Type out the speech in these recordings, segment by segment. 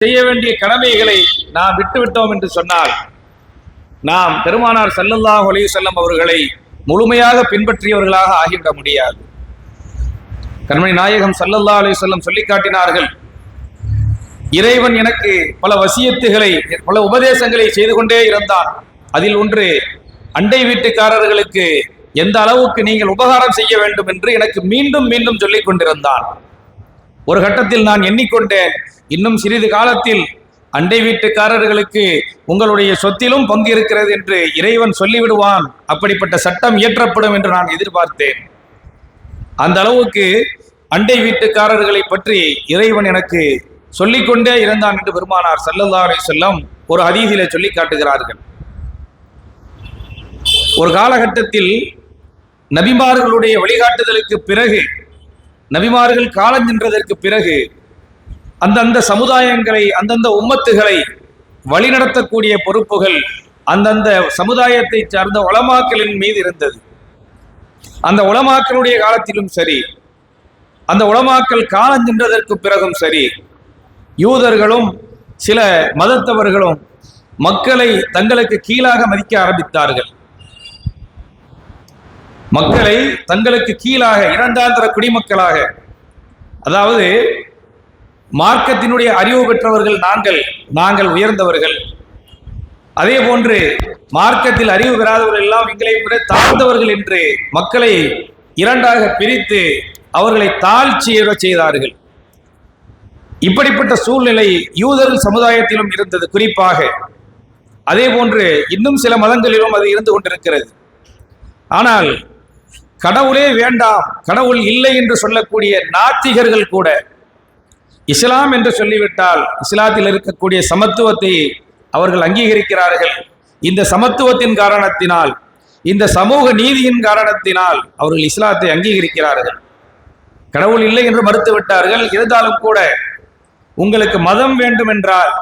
செய்ய வேண்டிய கடமைகளை நாம் விட்டுவிட்டோம் என்று சொன்னால் நாம் பெருமானார் ஸல்லல்லாஹு அலைஹி வஸல்லம் அவர்களை முழுமையாக பின்பற்றியவர்களாக ஆகிவிட முடியாது. கண்மணி நாயகம் ஸல்லல்லாஹு அலைஹி வஸல்லம் சொல்லி காட்டினார்கள், இறைவன் எனக்கு பல வசியத்துகளை பல உபதேசங்களை செய்து கொண்டே இருந்தான். அதில் ஒன்று, அண்டை வீட்டுக்காரர்களுக்கு எந்த அளவுக்கு நீங்கள் உபகாரம் செய்ய வேண்டும் என்று எனக்கு மீண்டும் மீண்டும் சொல்லிக் கொண்டிருந்தான். ஒரு கட்டத்தில் நான் எண்ணிக்கொண்டேன், இன்னும் சிறிது காலத்தில் அண்டை வீட்டுக்காரர்களுக்கு உங்களுடைய சொத்திலும் பங்கு இருக்கிறது என்று இறைவன் சொல்லிவிடுவான், அப்படிப்பட்ட சட்டம் இயற்றப்படும் என்று நான் எதிர்பார்த்தேன். அந்த அளவுக்கு அண்டை வீட்டுக்காரர்களை பற்றி இறைவன் எனக்கு சொல்லிக்கொண்டே இருந்தான் என்று பெருமானார் ஸல்லல்லாஹு அலைஹி வஸல்லம் ஒரு ஹதீஸிலே சொல்லி காட்டுகிறார்கள். ஒரு காலகட்டத்தில் நபிமார்களுடைய வழிகாட்டுதலுக்கு பிறகு, நபிமார்கள் காலம் நின்றதற்கு பிறகு அந்தந்த சமுதாயங்களை, அந்தந்த உம்மத்துகளை வழிநடத்தக்கூடிய பொறுப்புகள் அந்தந்த சமுதாயத்தை சார்ந்த உலமாக்களின் மீது இருந்தது. அந்த உலமாக்களுடைய காலத்திலும் சரி, அந்த உலமாக்கள் காலம் நின்றதற்கு பிறகும் சரி, யூதர்களும் சில மதத்தவர்களும் மக்களை தங்களுக்கு கீழாக மதிக்க ஆரம்பித்தார்கள். மக்களை தங்களுக்கு கீழாக, இரண்டாந்தர குடிமக்களாக, அதாவது மார்க்கத்தினுடைய அறிவு பெற்றவர்கள் நாங்கள் உயர்ந்தவர்கள், அதே போன்று மார்க்கத்தில் அறிவு பெறாதவர்கள் எல்லாம் எங்களை விட தாழ்ந்தவர்கள் என்று மக்களை இரண்டாக பிரித்து அவர்களை தாழ்ச்சியிட செய்தார்கள். இப்படிப்பட்ட சூழ்நிலை யூதர்கள் சமுதாயத்திலும் இருந்தது குறிப்பாக. அதே போன்று இன்னும் சில மதங்களிலும் அது இருந்து கொண்டிருக்கிறது. ஆனால் கடவுளே வேண்டாம், கடவுள் இல்லை என்று சொல்லக்கூடிய நாத்திகர்கள் கூட இஸ்லாம் என்று சொல்லிவிட்டால் இஸ்லாத்தில் இருக்கக்கூடிய சமத்துவத்தை அவர்கள் அங்கீகரிக்கிறார்கள். இந்த சமத்துவத்தின் காரணத்தினால், இந்த சமூக நீதியின் காரணத்தினால் அவர்கள் இஸ்லாத்தை அங்கீகரிக்கிறார்கள். கடவுள் இல்லை என்று மறுத்து விட்டார்கள். இருந்தாலும் கூட உங்களுக்கு மதம் வேண்டும் என்றால்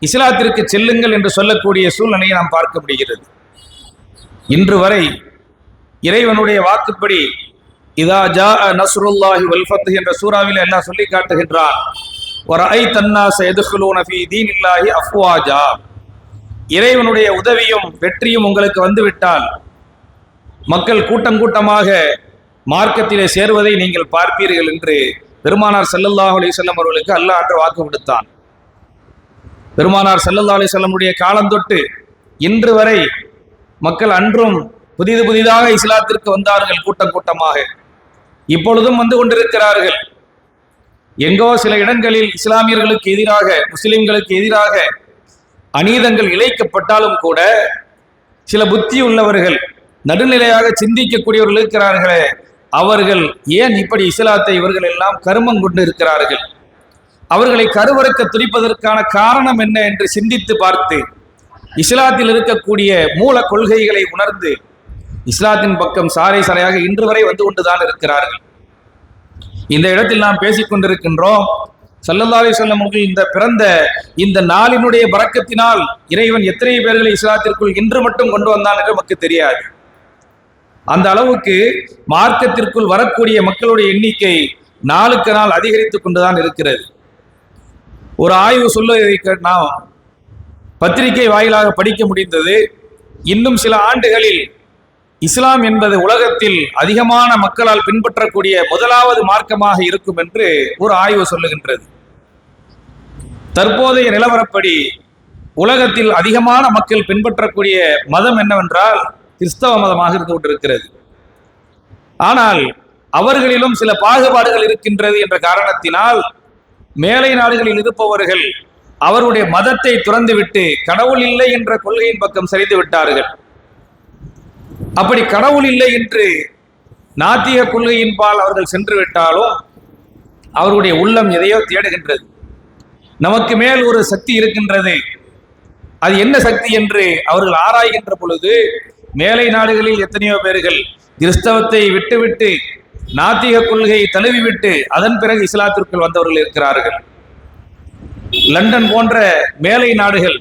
இஸ்லாத்திற்கு செல்லுங்கள் என்று சொல்லக்கூடிய சூழ்நிலையை நாம் பார்க்க முடிகிறது. இன்று வரை இறைவனுடைய வாக்குப்படி இதா ஜாஅ நஸ்ருல்லாஹி வல் ஃபத்ஹ் என்ற சூறாவிலே அல்லாஹ் சொல்லி காட்டுகின்றான், வரஐத அன்னாஸ யதுகுலூன ஃபீ தீனில்லாஹி அஃப்வாஜா. இறைவனுடைய உதவியும் வெற்றியும் உங்களுக்கு வந்துவிட்டால் மக்கள் கூட்டம் கூட்டமாக மார்க்கத்திலே சேர்வதை நீங்கள் பார்ப்பீர்கள் என்று பெருமானார் ஸல்லல்லாஹு அலைஹி வஸல்லம் அவர்களுக்கு அல்லாஹ் அன்று வாக்கு விடுத்தான். பெருமானார் ஸல்லல்லாஹு அலைஹி வஸல்லமுடைய காலம் தொட்டு இன்று வரை மக்கள் அன்றும் புதிதாக இஸ்லாத்திற்கு வந்தார்கள், கூட்டம் கூட்டமாக. இப்பொழுதும் வந்து கொண்டிருக்கிறார்கள். எங்கோ சில இடங்களில் இஸ்லாமியர்களுக்கு எதிராக, முஸ்லிம்களுக்கு எதிராக அநீதங்கள் இழைக்கப்பட்டாலும் கூட சில புத்தி உள்ளவர்கள், நடுநிலையாக சிந்திக்கக்கூடியவர்கள் இருக்கிறார்களே, அவர்கள் ஏன் இப்படி இஸ்லாத்தை இவர்கள் எல்லாம் கருமம் கொண்டு இருக்கிறார்கள், அவர்களை கருவறுக்க துடிப்பதற்கான காரணம் என்ன என்று சிந்தித்து பார்த்து இஸ்லாத்தில் இருக்கக்கூடிய மூல கொள்கைகளை உணர்ந்து இஸ்லாத்தின் பக்கம் சாரை சாரையாக இன்று வரை வந்து கொண்டுதான் இருக்கிறார்கள். இந்த இடத்தில் நாம் பேசிக் கொண்டிருக்கின்றோம். ஸல்லல்லாஹு அலைஹி வஸல்லம் இந்த பிறந்த இந்த நாளினுடைய பரக்கத்தினால் இறைவன் எத்தனை பேர்களை இஸ்லாத்திற்குள் இன்று மட்டும் கொண்டு வந்தான் என்று நமக்கு தெரியாது. அந்த அளவுக்கு மார்க்கத்திற்குள் வரக்கூடிய மக்களுடைய எண்ணிக்கை நாளுக்கு நாள் அதிகரித்துக் கொண்டுதான் இருக்கிறது. ஒரு ஆய்வு சொல்வதை நாம் பத்திரிகை வாயிலாக படிக்க முடிந்தது. இன்னும் சில ஆண்டுகளில் இஸ்லாம் என்பது உலகத்தில் அதிகமான மக்களால் பின்பற்றக்கூடிய முதலாவது மார்க்கமாக இருக்கும் என்று ஒரு ஆய்வு சொல்லுகின்றது. தற்போதைய நிலவரப்படி உலகத்தில் அதிகமான மக்கள் பின்பற்றக்கூடிய மதம் என்னவென்றால் கிறிஸ்தவ மதமாக இருந்து கொண்டிருக்கிறது. ஆனால் அவர்களிலும் சில பாகுபாடுகள் இருக்கின்றது என்ற காரணத்தினால் மேலை நாடுகளில் இருப்பவர்கள் அவருடைய மதத்தை துறந்துவிட்டு கடவுள் இல்லை என்ற கொள்கையின் பக்கம் சரிந்து விட்டார்கள். அப்படி கடவுள் இல்லை என்று நாத்திக கொள்கையின் பால் அவர்கள் சென்று விட்டாலும் அவருடைய உள்ளம் எதையோ தேடுகின்றது. நமக்கு மேல் ஒரு சக்தி இருக்கின்றது, அது என்ன சக்தி என்று அவர்கள் ஆராய்கின்ற பொழுது மேலை நாடுகளில் எத்தனையோ பேர்கள் கிறிஸ்தவத்தை விட்டுவிட்டு நாத்திக கொள்கையை தழுவிவிட்டு அதன் பிறகு இஸ்லாத்திற்குள் வந்தவர்கள் இருக்கிறார்கள். லண்டன் போன்ற மேலை நாடுகள்,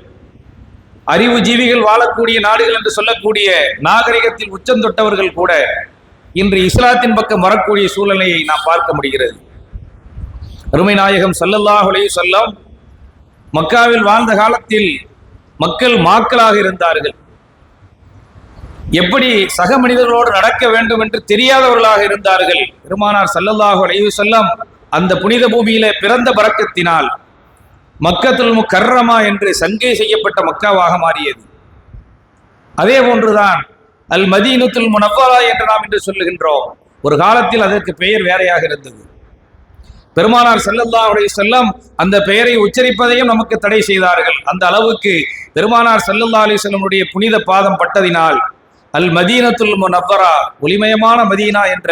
அறிவுஜீவிகள் வாழக்கூடிய நாடுகள் என்று சொல்லக்கூடிய நாகரிகத்தில் உச்சம் தொட்டவர்கள் கூட இன்று இஸ்லாத்தின் பக்கம் வரக்கூடிய சூழ்நிலையை நாம் பார்க்க முடிகிறது. அருமை நாயகம் ஸல்லல்லாஹு அலைஹி வஸல்லம் மக்காவில் வாழ்ந்த காலத்தில் மக்களாக இருந்தார்கள். எப்படி சக மனிதர்களோடு நடக்க வேண்டும் என்று தெரியாதவர்களாக இருந்தார்கள். பெருமானார் ஸல்லல்லாஹு அலைஹி வஸல்லம் அந்த புனித பூமியிலே பிறந்த பரக்கத்தினால் மக்கத்துல் முக்கர்ரமா என்று சங்கை செய்யப்பட்ட மக்காவாக மாறியது. அதே போன்றுதான் அல் மதீனத்துல் முனவ்வரா என்று நாம் இன்று சொல்லுகின்றோம். ஒரு காலத்தில் அதற்கு பெயர் வேறையாக இருந்தது. பெருமானார் ஸல்லல்லாஹு அலைஹி வஸல்லம் அந்த பெயரை உச்சரிப்பதையும் நமக்கு தடை செய்தார்கள். அந்த அளவுக்கு பெருமானார் ஸல்லல்லாஹு அலைஹி வஸல்லமுடைய புனித பாதம் பட்டதினால் அல் மதீனத்துல் முனவ்வரா, ஒளிமயமான மதீனா என்ற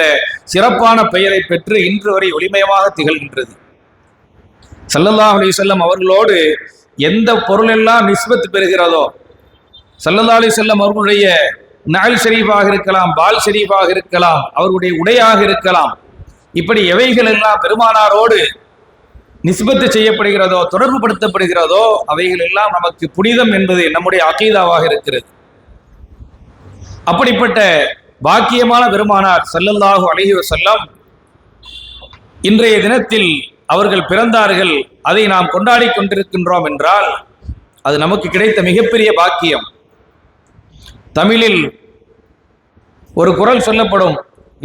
சிறப்பான பெயரை பெற்று இன்று வரை ஒளிமயமாக திகழ்கின்றது. ஸல்லல்லாஹு அலைஹி வஸல்லம் அவர்களோடு எந்த பொருளெல்லாம் நிஸ்பத் பெறுகிறதோ, ஸல்லல்லாஹு அலைஹி வஸல்லம் அவர்களுடைய நஅல் ஷரீஃபாக இருக்கலாம், பால் ஷரீஃபாக இருக்கலாம், அவர்களுடைய உடையாக இருக்கலாம், இப்படி எவைகள் எல்லாம் பெருமானாரோடு நிஸ்பத்து செய்யப்படுகிறதோ, தொடர்பு படுத்தப்படுகிறதோ, அவைகள் எல்லாம் நமக்கு புனிதம் என்பது நம்முடைய அகீதாவாக இருக்கிறது. அப்படிப்பட்ட பாக்கியமான பெருமானார் ஸல்லல்லாஹு அலைஹி வஸல்லம் இன்றைய தினத்தில் அவர்கள் பிறந்தார்கள். அதை நாம் கொண்டாடி கொண்டிருக்கின்றோம் என்றால் அது நமக்கு கிடைத்த மிகப்பெரிய பாக்கியம். தமிழில் ஒரு குறள் சொல்லப்படும்,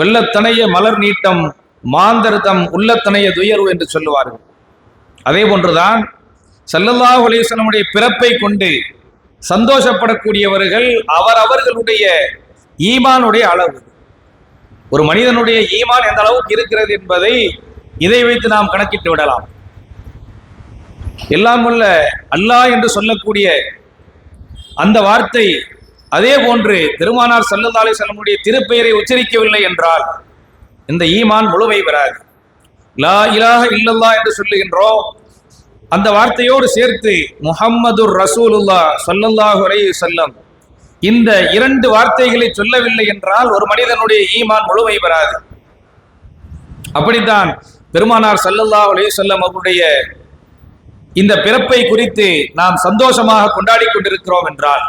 வெள்ளத்தனைய மலர் நீட்டம் மாந்தர்தம் உள்ளத்தனைய துயர்வு என்று சொல்லுவார்கள். அதே போன்றுதான் ஸல்லல்லாஹு அலைஹி வஸல்லமுடைய பிறப்பை கொண்டு சந்தோஷப்படக்கூடியவர்கள் அவர்களுடைய ஈமானுடைய அளவு. ஒரு மனிதனுடைய ஈமான் எந்த அளவுக்கு இருக்கிறது என்பதை இதை வைத்து நாம் கணக்கிட்டு விடலாம். எல்லாம் வல்ல அல்லாஹ் என்று சொல்லக்கூடிய அந்த வார்த்தை அதே போன்று பெருமானார் ஸல்லல்லாஹு அலைஹி வஸல்லமுடைய திருப்பெயரை உச்சரிக்கவில்லை என்றால் இந்த ஈமான் முழுமை பெறாது. லா இலாஹ இல்லல்லாஹ் என்று சொல்லுகின்றோம். அந்த வார்த்தையோடு சேர்த்து முஹம்மதுர் ரசூலுல்லாஹ் ஸல்லல்லாஹு அலைஹி வஸல்லம் இந்த இரண்டு வார்த்தைகளை சொல்லவில்லை என்றால் ஒரு மனிதனுடைய ஈமான் முழுமை பெறாது. அப்படித்தான் பெருமானார் ஸல்லல்லாஹு அலைஹி வஸல்லம் அவருடைய இந்த பிறப்பை குறித்து நாம் சந்தோஷமாக கொண்டாடி கொண்டிருக்கிறோம் என்றால்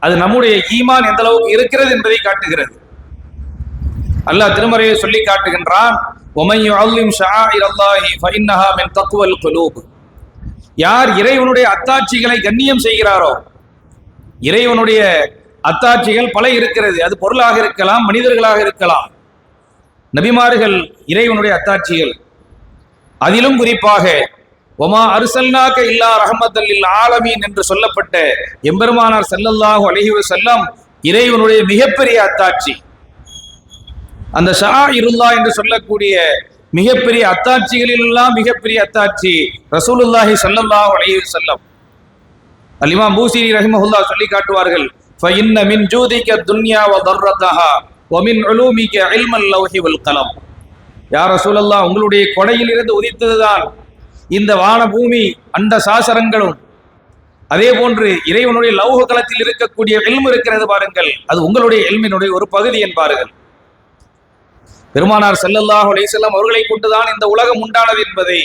அது நம்முடைய ஈமான் எந்த அளவுக்கு இருக்கிறது என்பதை காட்டுகிறது. அல்லாஹ் திருமறையை சொல்லி காட்டுகின்றான், وَمَن يُعَظِّمْ شَعَائِرَ اللَّهِ فَإِنَّهَا مِن تَقْوَى الْقُلُوبِ. யார் இறைவனுடைய அத்தாட்சிகளை கண்ணியம் செய்கிறாரோ, இறைவனுடைய அத்தாட்சிகள் பல இருக்கிறது. அது பொருளாக இருக்கலாம், மனிதர்களாக இருக்கலாம். நபிமார்கள் இறைவனுடைய அத்தாட்சிகள். அதிலும் குறிப்பாக ஒமா அர்சல்னாக இல்லா ரஹ்மத்தல் லில் ஆலமீன் என்று சொல்லப்பட்ட எம்பெருமானார் ஸல்லல்லாஹு அலைஹி வஸல்லம் இறைவனுடைய மிகப்பெரிய அத்தாட்சி. அந்த ஷஆஇருல்லாஹ் என்று சொல்லக்கூடிய மிகப்பெரிய அத்தாட்சிகளில் எல்லாம் மிகப்பெரிய அத்தாட்சி ரசூலுல்லாஹி ஸல்லல்லாஹு அலைஹி வஸல்லம். அல் இமாம் பூஸிரி ரஹிமஹுல்லாஹ் சொல்லி காட்டுவார்கள், ஃபஇன்ன மின் ஜூதிக துன்யா வ தர்ரதஹா வ மின் உலூமிக இல்மல் லவ்ஹி வல் கலம். யா ரசூலல்லாஹ், உங்களுடைய கொடையில் இருந்து உதித்ததுதான் இந்த வான பூமி அண்ட சாசரங்களும், அதே போன்று இறைவனுடைய லௌஹ கலத்தில் இருக்கக்கூடிய இல்மு இருக்கிறது பாருங்கள், அது உங்களுடைய இல்மினுடைய ஒரு பகுதி என்பார்கள். பெருமானார் ஸல்லல்லாஹு அலைஹி வஸல்லம் அவர்களை கொண்டுதான் இந்த உலகம் உண்டானது என்பதை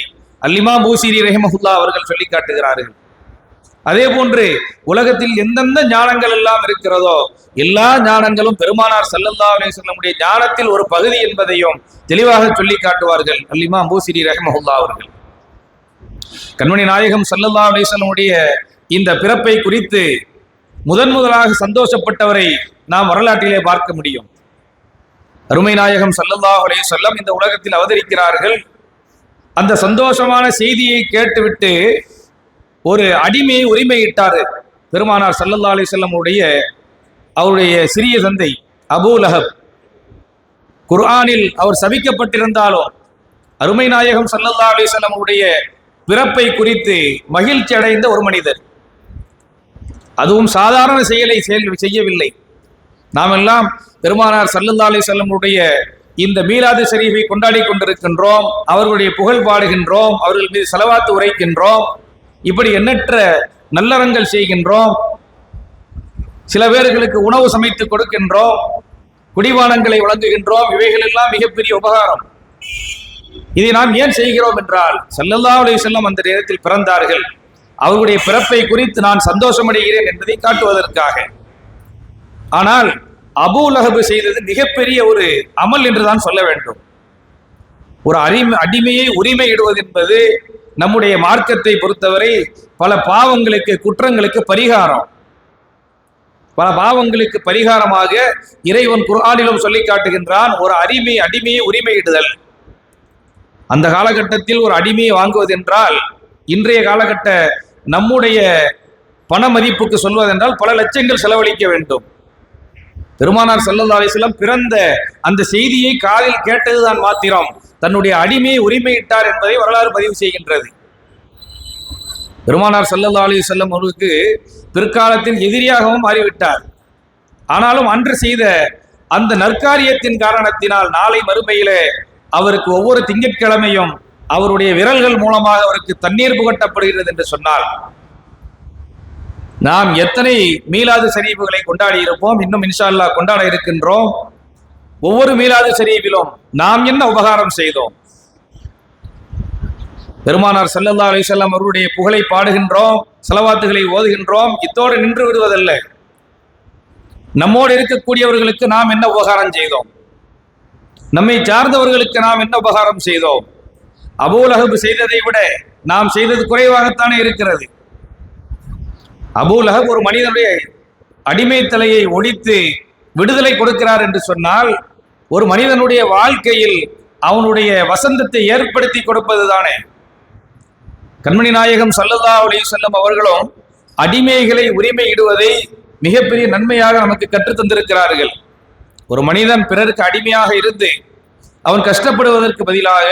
அல் இமாம் பூஸிரி ரஹிமஹுல்லாஹ் அவர்கள் சொல்லி காட்டுகிறார்கள். அதே போன்று உலகத்தில் எந்தெந்த ஞானங்கள் எல்லாம் இருக்கிறதோ எல்லா ஞானங்களும் பெருமானார் ஸல்லல்லாஹு அலைஹி வஸல்லமுடைய ஞானத்தில் ஒரு பகுதி என்பதையும் தெளிவாக சொல்லி காட்டுவார்கள் அல் இமாம் பூஸிரி ரஹிமஹுல்லாஹ் அவர்கள். கண்மணி நாயகம் ஸல்லல்லாஹு அலைஹி வஸல்லமுடைய இந்த பிறப்பை குறித்து முதலாக சந்தோஷப்பட்டவரை நாம் வரலாற்றிலே பார்க்க முடியும். அருமை நாயகம் ஸல்லல்லாஹு அலைஹி வஸல்லம் இந்த உலகத்தில் அவதரிக்கிறார்கள். அந்த சந்தோஷமான செய்தியை கேட்டுவிட்டு ஒரு அடிமையை உரிமையிட்டார் பெருமானார் ஸல்லல்லாஹு அலைஹி வஸல்லம் அவருடைய சிறிய தந்தை அபூ லஹப். குர்ஆனில் அவர் சபிக்கப்பட்டிருந்தாலும் அருமை நாயகம் ஸல்லல்லாஹு அலைஹி வஸல்லம் பிறப்பை குறித்து மகிழ்ச்சி அடைந்த ஒரு மனிதர். அதுவும் சாதாரண செயலை செய்யவில்லை. நாம் எல்லாம் பெருமானார் ஸல்லல்லாஹு அலைஹி வஸல்லம் இந்த மீலாது ஷரீஃபை கொண்டாடி கொண்டிருக்கின்றோம், அவர்களுடைய புகழ் பாடுகின்றோம், அவர்கள் மீது ஸலவாத் உரைக்கின்றோம், இப்படி எண்ணற்ற நல்லறங்கள் செய்கின்றோம், சில பேர்களுக்கு உணவு சமைத்து கொடுக்கின்றோம், குடிபானங்களை வழங்குகின்றோம். இவைகள் எல்லாம் மிகப்பெரிய உபகாரம். இதை நாம் ஏன் செய்கிறோம் என்றால் ஸல்லல்லாஹு அலைஹி வஸல்லம் அந்த நேரத்தில் பிறந்தார்கள், அவர்களுடைய பிறப்பை குறித்து நான் சந்தோஷமடைகிறேன் என்பதை காட்டுவதற்காக. ஆனால் அபூ லஹப் செய்தது மிகப்பெரிய ஒரு அமல் என்றுதான் சொல்ல வேண்டும். ஒரு அடிமையை உரிமையிடுவது என்பது நம்முடைய மார்க்கத்தை பொறுத்தவரை பல பாவங்களுக்கு, குற்றங்களுக்கு பரிகாரம். பல பாவங்களுக்கு பரிகாரமாக இறைவன் குர்ஆனிலும் சொல்லி காட்டுகின்றான். ஒரு அடிமையை உரிமையிடுதல். அந்த காலகட்டத்தில் ஒரு அடிமையை வாங்குவது என்றால், இன்றைய காலகட்ட நம்முடைய பண மதிப்புக்கு சொல்வதென்றால் பல லட்சங்கள் செலவழிக்க வேண்டும். பெருமானார் ஸல்லல்லாஹு அலைஹி வஸல்லம் பிறந்த அந்த செய்தியை காதில் கேட்டதுதான் மாத்திரம் தன்னுடைய அடிமையை உரிமையிட்டார் என்பதை வரலாறு பதிவு செய்கின்றது. பெருமானார் ஸல்லல்லாஹு அலைஹி வஸல்லம் அவர்களுக்கு பிற்காலத்தில் எதிரியாகவும் மாறிவிட்டார். ஆனாலும் அன்று செய்த அந்த நற்காரியத்தின் காரணத்தினால் நாளை மறுமையிலே அவருக்கு ஒவ்வொரு திங்கட்கிழமையும் அவருடைய விரல்கள் மூலமாக அவருக்கு தண்ணீர் புகட்டப்படுகிறது என்று சொன்னார். நாம் எத்தனை மீலாது ஷரீஃப்களை கொண்டாடி இருப்போம், இன்னும் இன்ஷா அல்லாஹ் கொண்டாட இருக்கின்றோம். ஒவ்வொரு மீலாது ஷரீஃபிலும் நாம் என்ன உபகாரம் செய்தோம்? பெருமானார் ஸல்லல்லாஹு அலைஹி வஸல்லம் அவருடைய புகழை பாடுகின்றோம், ஸலவாத்துகளை ஓதுகின்றோம். இத்தோடு நின்று விடுவதல்ல. நம்மோடு இருக்கக்கூடியவர்களுக்கு நாம் என்ன உபகாரம் செய்தோம்? நம்மை சார்ந்தவர்களுக்கு நாம் என்ன உபகாரம் செய்தோம்? அபூ லஹப் செய்ததை விட நாம் செய்தது குறைவாகத்தானே இருக்கிறது. அபூ லஹப் ஒரு மனிதனுடைய அடிமை தலையை ஒழித்து விடுதலை கொடுக்கிறார் என்று சொன்னால், ஒரு மனிதனுடைய வாழ்க்கையில் அவனுடைய வசந்தத்தை ஏற்படுத்தி கொடுப்பது தானே. கண்மணி நாயகம் ஸல்லல்லாஹு அலைஹி வஸல்லம் அவர்களும் அடிமைகளை உரிமையிடுவதை மிகப்பெரிய நன்மையாக நமக்கு கற்றுத் தந்திருக்கிறார்கள். ஒரு மனிதன் பிறருக்கு அடிமையாக இருந்து அவன் கஷ்டப்படுவதற்கு பதிலாக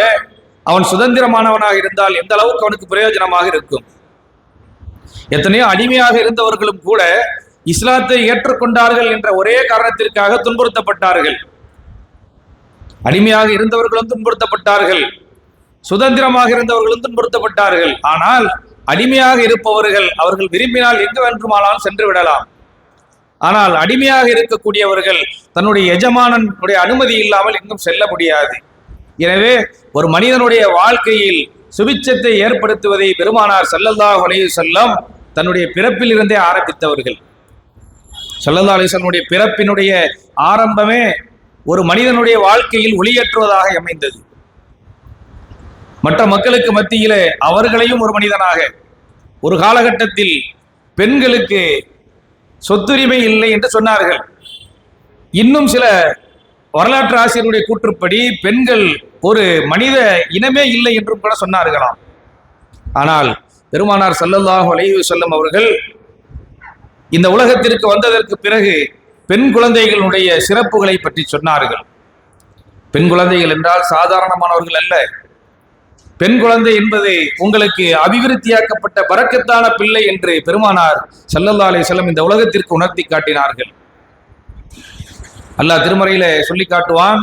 அவன் சுதந்திரமானவனாக இருந்தால் எந்த அளவுக்கு அவனுக்கு பிரயோஜனமாக இருக்கும். எத்தனையோ அடிமையாக இருந்தவர்களும் கூட இஸ்லாத்தை ஏற்றுக்கொண்டார்கள் என்ற ஒரே காரணத்திற்காக துன்புறுத்தப்பட்டார்கள். அடிமையாக இருந்தவர்களும் துன்புறுத்தப்பட்டார்கள், சுதந்திரமாக இருந்தவர்களும் துன்புறுத்தப்பட்டார்கள். ஆனால் அடிமையாக இருப்பவர்கள் அவர்கள் விரும்பினால் எங்கு வேண்டுமானாலும் சென்று விடலாம். ஆனால் அடிமையாக இருக்கக்கூடியவர்கள் தன்னுடைய எஜமானனுடைய அனுமதி இல்லாமல் எங்கும் செல்ல முடியாது. எனவே ஒரு மனிதனுடைய வாழ்க்கையில் சுபிட்சத்தை ஏற்படுத்துவதை பெருமானார் ஸல்லல்லாஹு அலைஹி வஸல்லம் தன்னுடைய பிறப்பில் இருந்தே ஆரம்பித்தவர்கள். ஸல்லல்லாஹு அலைஹி வஸல்லம் பிறப்பினுடைய ஆரம்பமே ஒரு மனிதனுடைய வாழ்க்கையில் ஒளியேற்றுவதாக அமைந்தது. மற்ற மக்களுக்கு மத்தியிலே அவர்களையும் ஒரு மனிதனாக, ஒரு காலகட்டத்தில் பெண்களுக்கு சொத்துரிமை இல்லை என்று சொன்னார்கள். இன்னும் சில வரலாற்று ஆசிரியருடைய கூற்றுப்படி பெண்கள் ஒரு மனித இனமே இல்லை என்றும் கூட சொன்னார்களாம். ஆனால் பெருமானார் ஸல்லல்லாஹு அலைஹி வஸல்லம் அவர்கள் இந்த உலகத்திற்கு வந்ததற்கு பிறகு பெண் குழந்தைகளுடைய சிறப்புகளை பற்றி சொன்னார்கள். பெண் குழந்தைகள் என்றால் சாதாரணமானவர்கள் அல்ல. பெண் குழந்தை என்பது உங்களுக்கு அபிவிருத்தியாக்கப்பட்ட பரக்கத்தான பிள்ளை என்று பெருமானார் ஸல்லல்லாஹு அலைஹி வஸல்லம் இந்த உலகத்திற்கு உணர்த்தி காட்டினார்கள். அல்லாஹ் திருமறையில சொல்லி காட்டுவான்,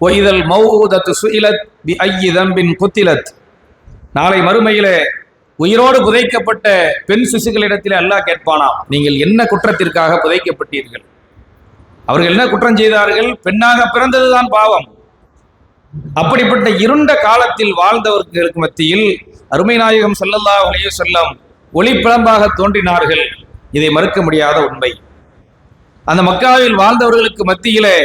ஒய்தல் மௌஊதத்து சுஇலத் பிஅய்யி தம்பின் குத்திலத். நாளை மறுமையிலே உயிரோடு புதைக்கப்பட்ட பெண் சிசுகளிடத்தில் அல்லாஹ் கேட்பானாம், நீங்கள் என்ன குற்றத்திற்காக புதைக்கப்பட்டீர்கள்? அவர்கள் என்ன குற்றம் செய்தார்கள்? பெண்ணாக பிறந்ததுதான் பாவம். அப்படிப்பட்ட இருண்ட காலத்தில் வாழ்ந்தவர்களுக்கு மத்தியில் அருமை நாயகம் ஸல்லல்லாஹு அலைஹி வஸல்லம் ஒளிப்பிழம்பாக தோன்றினார்கள். இதை மறுக்க முடியாத உண்மை. அந்த மக்காவில் வாழ்ந்தவர்களுக்கு மத்தியிலே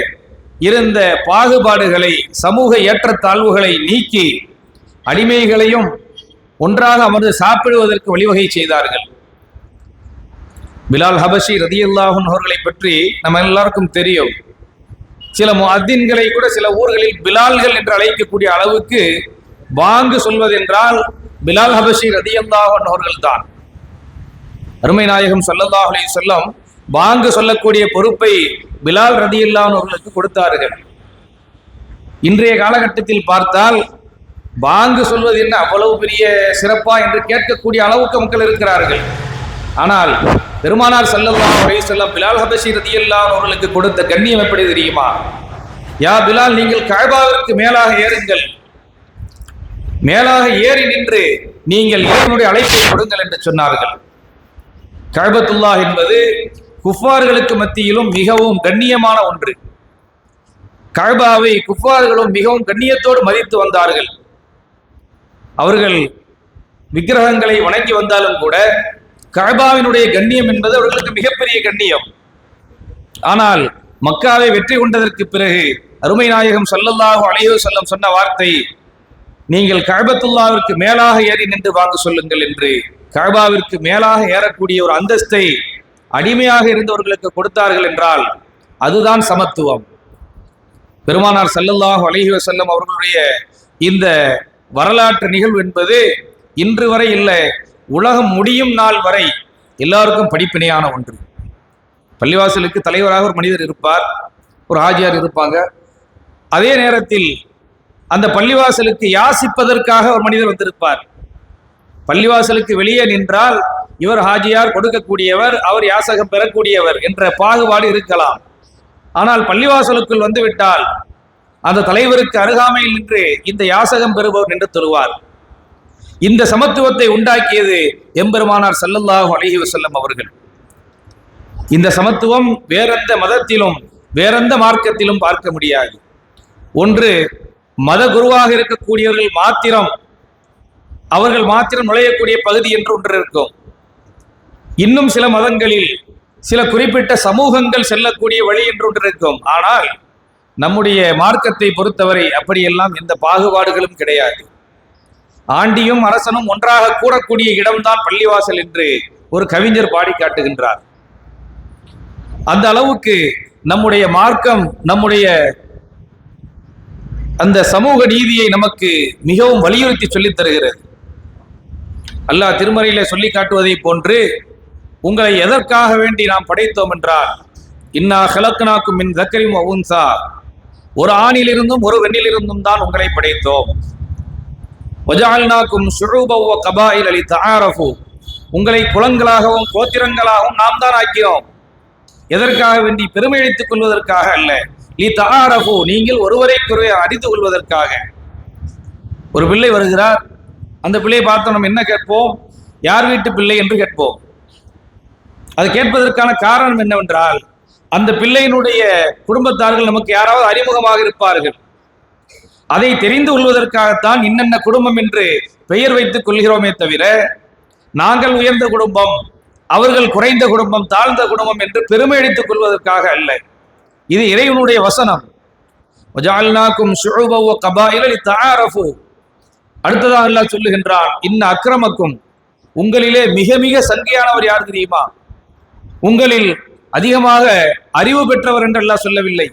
இருந்த பாகுபாடுகளை, சமூக ஏற்றத்தாழ்வுகளை நீக்கி அடிமைகளையும் ஒன்றாக அமர்ந்து சாப்பிடுவதற்கு வழிவகை செய்தார்கள். பிலால் ஹபஷி ரலியல்லாஹு அன்ஹு அவர்களை பற்றி நம்ம எல்லாருக்கும் தெரியும். சில முஅத்தின்களை கூட சில ஊர்களில் பிலால்கள் என்று அழைக்கக்கூடிய அளவுக்கு பாங்கு சொல்வதென்றால் பிலால் ஹபஷி ரலியல்லாஹு அன்ஹு அவர்கள் தான். அருமை நாயகம் ஸல்லல்லாஹு அலைஹி வஸல்லம் பாங்கு சொல்லக்கூடிய பொறுப்பை பிலால் ரலியல்லாஹு அன்ஹு அவர்களுக்கு கொடுத்தார்கள். இன்றைய காலகட்டத்தில் பார்த்தால் பாங்கு சொல்வது என்ன அவ்வளவு பெரிய சிறப்பா என்று கேட்கக்கூடிய அளவுக்கு மக்கள் இருக்கிறார்கள். ஆனால் பெருமானார் ஸல்லல்லாஹு அலைஹி வஸல்லம் பிலால் ஹபஷி ரலியல்லாஹு அன்ஹு அவர்களுக்கு கொடுத்த கண்ணியம் எப்படி தெரியுமா? யா பிலால், நீங்கள் கஅபாவிற்கு மேலாக ஏறுங்கள், மேலாக ஏறி நின்று நீங்கள் இறைவனுடைய அழைப்பை கொடுங்கள் என்று சொன்னார்கள். கஅபத்துல்லாஹ் என்பது குஃபார்களுக்கு மத்தியிலும் மிகவும் கண்ணியமான ஒன்று. கஅபாவை குஃபார்களும் மிகவும் கண்ணியத்தோடு மதித்து வந்தார்கள். அவர்கள் விக்கிரகங்களை வணங்கி வந்தாலும் கூட கஅபாவினுடைய கண்ணியம் என்பது அவர்களுக்கு மிகப்பெரிய கண்ணியம். ஆனால் மக்காவை வெற்றி கொண்டதற்கு பிறகு அருமை நாயகம் ஸல்லல்லாஹு அலைஹி வஸல்லம் சொன்ன வார்த்தை, நீங்கள் கஅபத்துல்லாஹ்விற்கு மேலாக ஏறி நின்று வாங்க சொல்லுங்கள் என்று கஅபாவிற்கு மேலாக ஏறக்கூடிய ஒரு அந்தஸ்தை அடிமையாக இருந்தவர்களுக்கு கொடுத்தார்கள் என்றால் அதுதான் சமத்துவம். பெருமானார் ஸல்லல்லாஹு அலைஹி வஸல்லம் அவர்களுடைய இந்த வரலாற்று நிகழ்வு என்பது இன்று வரை இல்லை, உலகம் முடியும் நாள் வரை எல்லாருக்கும் படிப்பினையான ஒன்று. பள்ளிவாசலுக்கு தலைவராக ஒரு மனிதர் இருப்பார், ஒரு ஹாஜியார் இருப்பாங்க. அதே நேரத்தில் அந்த பள்ளிவாசலுக்கு யாசிப்பதற்காக ஒரு மனிதர் வந்திருப்பார். பள்ளிவாசலுக்கு வெளியே நின்றால் இவர் ஹாஜியார் கொடுக்கக்கூடியவர், அவர் யாசகம் பெறக்கூடியவர் என்ற பாகுபாடு இருக்கலாம். ஆனால் பள்ளிவாசலுக்குள் வந்துவிட்டால் அந்த தலைவருக்கு அருகாமையில் நின்று இந்த யாசகம் பெறுபவர் நின்று தொழுவார். இந்த சமத்துவத்தை உண்டாக்கியது எம்பெருமானார் ஸல்லல்லாஹு அலைஹி வஸல்லம் அவர்கள். இந்த சமத்துவம் வேறெந்த மதத்திலும் வேறெந்த மார்க்கத்திலும் பார்க்க முடியாது. ஒன்று மத குருவாக இருக்கக்கூடியவர்கள் மாத்திரம், அவர்கள் மாத்திரம் நுழையக்கூடிய பகுதி என்று ஒன்று இருக்கும். இன்னும் சில மதங்களில் சில குறிப்பிட்ட சமூகங்கள் செல்லக்கூடிய வழி என்று ஒன்று இருக்கும். ஆனால் நம்முடைய மார்க்கத்தை பொறுத்தவரை அப்படியெல்லாம் எந்த பாகுபாடுகளும் கிடையாது. ஆண்டியும் அரசனும் ஒன்றாக கூடக்கூடிய இடம்தான் பள்ளிவாசல் என்று ஒரு கவிஞர் பாடி காட்டுகின்றார். அந்த அளவுக்கு நம்முடைய மார்க்கம் நம்முடைய அந்த சமூக நீதியை நமக்கு மிகவும் வலியுறுத்தி சொல்லித் தருகிறது. அல்லாஹ் திருமறையில சொல்லி காட்டுவதை போன்று உங்களை எதற்காக வேண்டி நாம் படைத்தோம் என்றால், இன்னா ஹலக்னாக்கும் மின் தக்கரின் வ உன்சா, ஒரு ஆணிலிருந்தும் ஒரு பெண்ணிலிருந்தும் தான் உங்களை படைத்தோம். வஜஅல்னாக்கும் ஷுஊபன் வ கபாயில லிதஆரஃபு, உங்களை குலங்களாகவும் கோத்திரங்களாகவும் நாம் தான் ஆக்கினோம். எதற்காக வேண்டி? பெருமை அடித்துக் கொள்வதற்காக அல்ல. லிதஆரஃபு, நீங்கள் ஒருவரைக்கொருவர் அறிந்து கொள்வதற்காக. ஒரு பிள்ளை வருகிறார், அந்த பிள்ளையை பார்த்து நம்ம என்ன கேட்போம்? யார் வீட்டு பிள்ளை என்று கேட்போம். அது கேட்பதற்கான காரணம் என்னவென்றால், அந்த பிள்ளையினுடைய குடும்பத்தார்கள் நமக்கு யாராவது அறிமுகமாக இருப்பார்கள். அதை தெரிந்து கொள்வதற்காகத்தான் இன்னென்ன குடும்பம் என்று பெயர் வைத்துக் கொள்கிறோமே தவிர, நாங்கள் உயர்ந்த குடும்பம், அவர்கள் குறைந்த குடும்பம், தாழ்ந்த குடும்பம் என்று பெருமை அடித்துக் கொள்வதற்காக அல்ல. இது இறைவனுடைய வசனம். வஜஅல்னாக்கும் ஷுஊபன் வ கபாயில லிதஆரஃபு. அடுத்ததாக அல்லாஹ் சொல்லுகின்றான், இன்ன அக்ரமக்கும், உங்களிலே மிக மிக சங்கையானவர் யார் தெரியுமா? உங்களில் அதிகமாக அறிவு பெற்றவர் என்று அல்லாஹ் சொல்லவில்லை,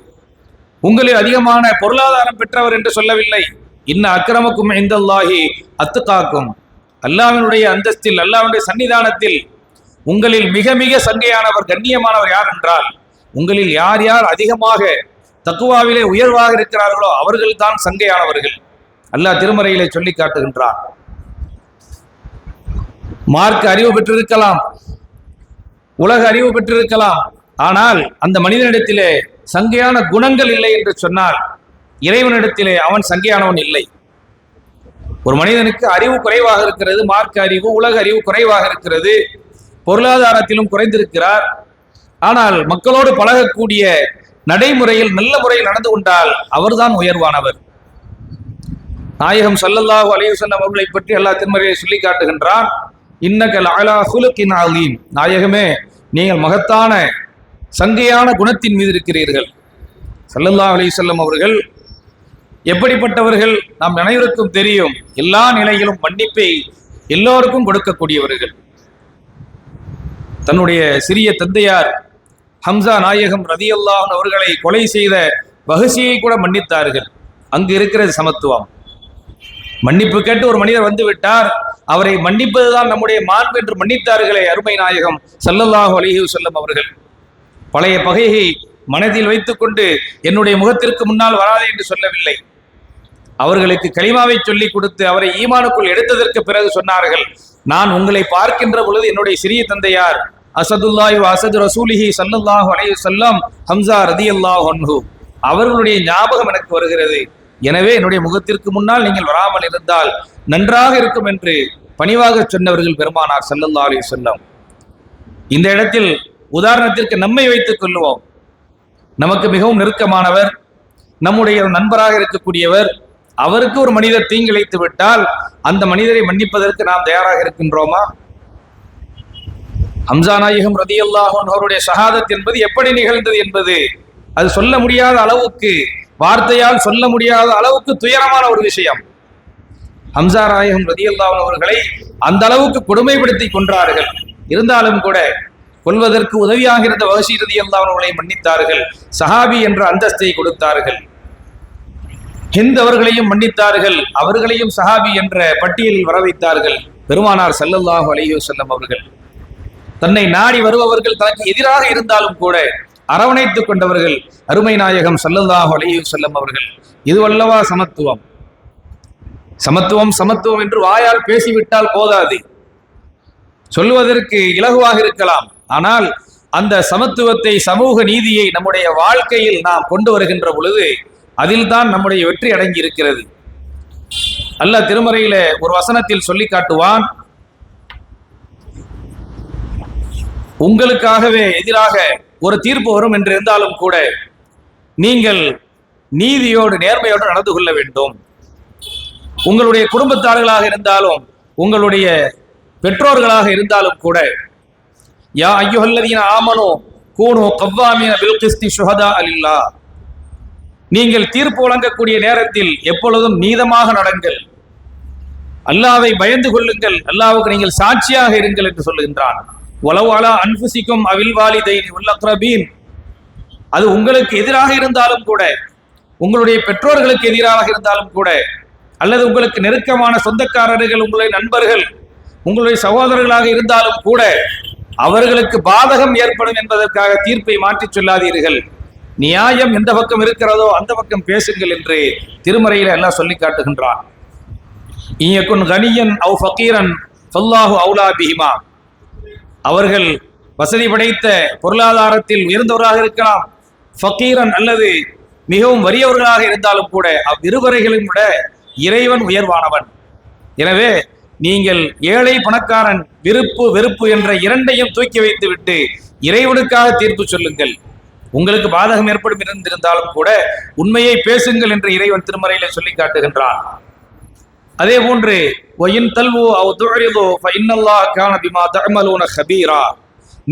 உங்களில் அதிகமான பொருளாதாரம் பெற்றவர் என்று சொல்லவில்லை. இன்ன அக்ரமக்கும் இந்தல்லாஹி அத்துகாக்கும், அல்லாஹ்வினுடைய அந்தஸ்தில், அல்லாஹ்வினுடைய சன்னிதானத்தில் உங்களில் மிக மிக சங்கையானவர், கண்ணியமானவர் யார் என்றால், உங்களில் யார் யார் அதிகமாக தக்குவாவிலே உயர்வாக இருக்கிறார்களோ அவர்கள் தான் சங்கையானவர்கள். அல்லாஹ் திருமறையிலே சொல்லி காட்டுகின்றார். மார்க்க அறிவு பெற்றிருக்கலாம், உலக அறிவு பெற்றிருக்கலாம், ஆனால் அந்த மனிதனிடத்திலே சங்கையான குணங்கள் இல்லை என்று சொன்னால் இறைவனிடத்திலே அவன் சங்கையானவன் இல்லை. ஒரு மனிதனுக்கு அறிவு குறைவாக இருக்கிறது, மார்க்க அறிவு உலக அறிவு குறைவாக இருக்கிறது, பொருளாதாரத்திலும் குறைந்திருக்கிறார். ஆனால் மக்களோடு பழகக்கூடிய நடைமுறையில் நல்ல முறையில் நடந்து கொண்டால் அவர்தான் உயர்வானவர். நாயகம் ஸல்லல்லாஹு அலைஹி வஸல்லம் அவர்களை பற்றி அல்லாஹ் திருமறையை சொல்லி காட்டுகின்றான், இன்னக லஅலா குலுகின் அலீம், நாயகமே நீங்கள் மகத்தான சங்கையான குணத்தின் மீது இருக்கிறீர்கள். ஸல்லல்லாஹு அலைஹி வஸல்லம் அவர்கள் எப்படிப்பட்டவர்கள் நாம் அனைவருக்கும் தெரியும். எல்லா நிலையிலும் மன்னிப்பை எல்லோருக்கும் கொடுக்கக்கூடியவர்கள். தன்னுடைய சிறிய தந்தையார் ஹம்சா நாயகம் ரலியல்லாஹு அன்ஹு அவர்களை கொலை செய்த வஹ்ஷியை கூட மன்னித்தார்கள். அங்கு இருக்கிறது சமத்துவம். மன்னிப்பு கேட்டு ஒரு மனிதர் வந்து விட்டார், அவரை மன்னிப்பதுதான் நம்முடைய மாண்பு என்று மன்னித்தார்களே அருமை நாயகம் ஸல்லல்லாஹு அலைஹி வஸல்லம் அவர்கள். பழைய பகையை மனதில் வைத்துக்கொண்டு என்னுடைய முகத்திற்கு முன்னால் வராதே என்று சொல்லவில்லை. அவர்களுக்கு கலிமாவை சொல்லி கொடுத்து அவரை ஈமானுக்குள் எடுத்ததற்கு பிறகு சொன்னார்கள், நான் உங்களை பார்க்கின்ற பொழுது என்னுடைய சிறிய தந்தையார் அசதுல்லாஹி வ அசது ரசூலிஹி ஸல்லல்லாஹு அலைஹி வஸல்லம் ஹம்சா ரலியல்லாஹு அன்ஹு அவர்களுடைய ஞாபகம் எனக்கு வருகிறது. எனவே என்னுடைய முகத்திற்கு முன்னால் நீங்கள் வராமல் இருந்தால் நன்றாக இருக்கும் என்று பணிவாக சொன்னவர்கள் பெருமானார் ஸல்லல்லாஹு அலைஹி வஸல்லம். இந்த இடத்தில் உதாரணத்திற்கு நம்மை வைத்துக் கொள்வோம். நமக்கு மிகவும் நெருக்கமானவர், நம்முடைய நண்பராக இருக்கக்கூடியவர், அவருக்கு ஒரு மனிதர் தீங்கிழைத்து விட்டால் அந்த மனிதரை மன்னிப்பதற்கு நாம் தயாராக இருக்கின்றோமா? ஹம்சா நாயகம் ரலியல்லாஹு அன்ஹு அவருடைய ஷஹாதத் என்பது எப்படி நிகழ்ந்தது என்பது அது சொல்ல முடியாத அளவுக்கு, வார்த்தையால் சொல்ல முடியாத அளவுக்கு துயரமான ஒரு விஷயம். ஹம்சா நாயகம் ரலியல்லாஹு அன்ஹு அவர்களை அந்த அளவுக்கு கொடுமைப்படுத்தி கொன்றார்கள். இருந்தாலும் கூட கொல்வதற்கு உதவியாக இருந்த வஹ்ஷி ரலியல்லாஹு அன்ஹு அவர்களை மன்னித்தார்கள். சஹாபி என்ற அந்தஸ்தை கொடுத்தார்கள். ஹிந்த் அவர்களையும் மன்னித்தார்கள். அவர்களையும் சஹாபி என்ற பட்டியலில் வர வைத்தார்கள். பெருமானார் ஸல்லல்லாஹு அலைஹி வஸல்லம் அவர்கள் தன்னை நாடி வருபவர்கள் தனக்கு எதிராக இருந்தாலும் கூட அரவணைத்துக் கொண்டவர்கள் அருமை நாயகம் ஸல்லல்லாஹு அலைஹி வஸல்லம் அவர்கள். இதுவல்லவா சமத்துவம். சமத்துவம் சமத்துவம் என்று வாயால் பேசிவிட்டால் போதாது, சொல்வதற்கு இலகுவாக இருக்கலாம். ஆனால் அந்த சமத்துவத்தை, சமூக நீதியை நம்முடைய வாழ்க்கையில் நாம் கொண்டு வருகின்ற பொழுது அதில் தான் நம்முடைய வெற்றி அடங்கி இருக்கிறது. அல்லாஹ் திருமறையில ஒரு வசனத்தில் சொல்லி காட்டுவான், உங்களுக்காகவே எதிராக ஒரு தீர்ப்பு வரும் என்று இருந்தாலும் கூட நீங்கள் நீதியோடு நேர்மையோடு நடந்து கொள்ள வேண்டும். உங்களுடைய குடும்பத்தார்களாக இருந்தாலும் உங்களுடைய பெற்றோர்களாக இருந்தாலும் கூட, யா அய்யுஹல்லதீன ஆமனூ கூனூ கவ்வாமீன பில் கிஸ்தி ஷுஹதா லில்லாஹ், நீங்கள் தீர்ப்பு வழங்கக்கூடிய நேரத்தில் எப்பொழுதும் நீதமாக நடங்கள், அல்லாஹ்வை பயந்து கொள்ளுங்கள், அல்லாஹ்வுக்கு நீங்கள் சாட்சியாக இருங்கள் என்று சொல்லுகின்றான். வலவ் அலா அன்ஃபுசிக்கும் அவில் வாலிதைனி வல் அக்ரபீன், அது உங்களுக்கு எதிராக இருந்தாலும் கூட, உங்களுடைய பெற்றோர்களுக்கு எதிராக இருந்தாலும் கூட, அல்லது உங்களுக்கு நெருக்கமான சொந்தக்காரர்கள், உங்களுடைய நண்பர்கள், உங்களுடைய சகோதரர்களாக இருந்தாலும் கூட அவர்களுக்கு பாதகம் ஏற்படும் என்பதற்காக தீர்ப்பை மாற்றி சொல்லாதீர்கள். நியாயம் எந்த பக்கம் இருக்கிறதோ அந்த பக்கம் பேசுங்கள் என்று திருமறையில எல்லாம் சொல்லி காட்டுகின்றான். இயக்குன் கனியன் அவ் ஃபகீரன் ஃபல்லாஹு அவுலா பிஹிமா, அவர்கள் வசதி படைத்த பொருளாதாரத்தில் உயர்ந்தவராக இருக்கலாம், ஃபகீரன் அல்லது மிகவும் வறியவர்களாக இருந்தாலும் கூட அவ்விருவரைகளையும் விட இறைவன் உயர்வானவன். எனவே நீங்கள் ஏழை பணக்காரன் விருப்பு வெறுப்பு என்ற இரண்டையும் தூக்கி வைத்து விட்டு இறைவனுக்காக தீர்ப்பு சொல்லுங்கள். உங்களுக்கு பாதகம் ஏற்படும் இருந்திருந்தாலும் கூட உண்மையை பேசுங்கள் என்று இறைவன் திருமறையில சொல்லி காட்டுகின்றான். அதே போன்று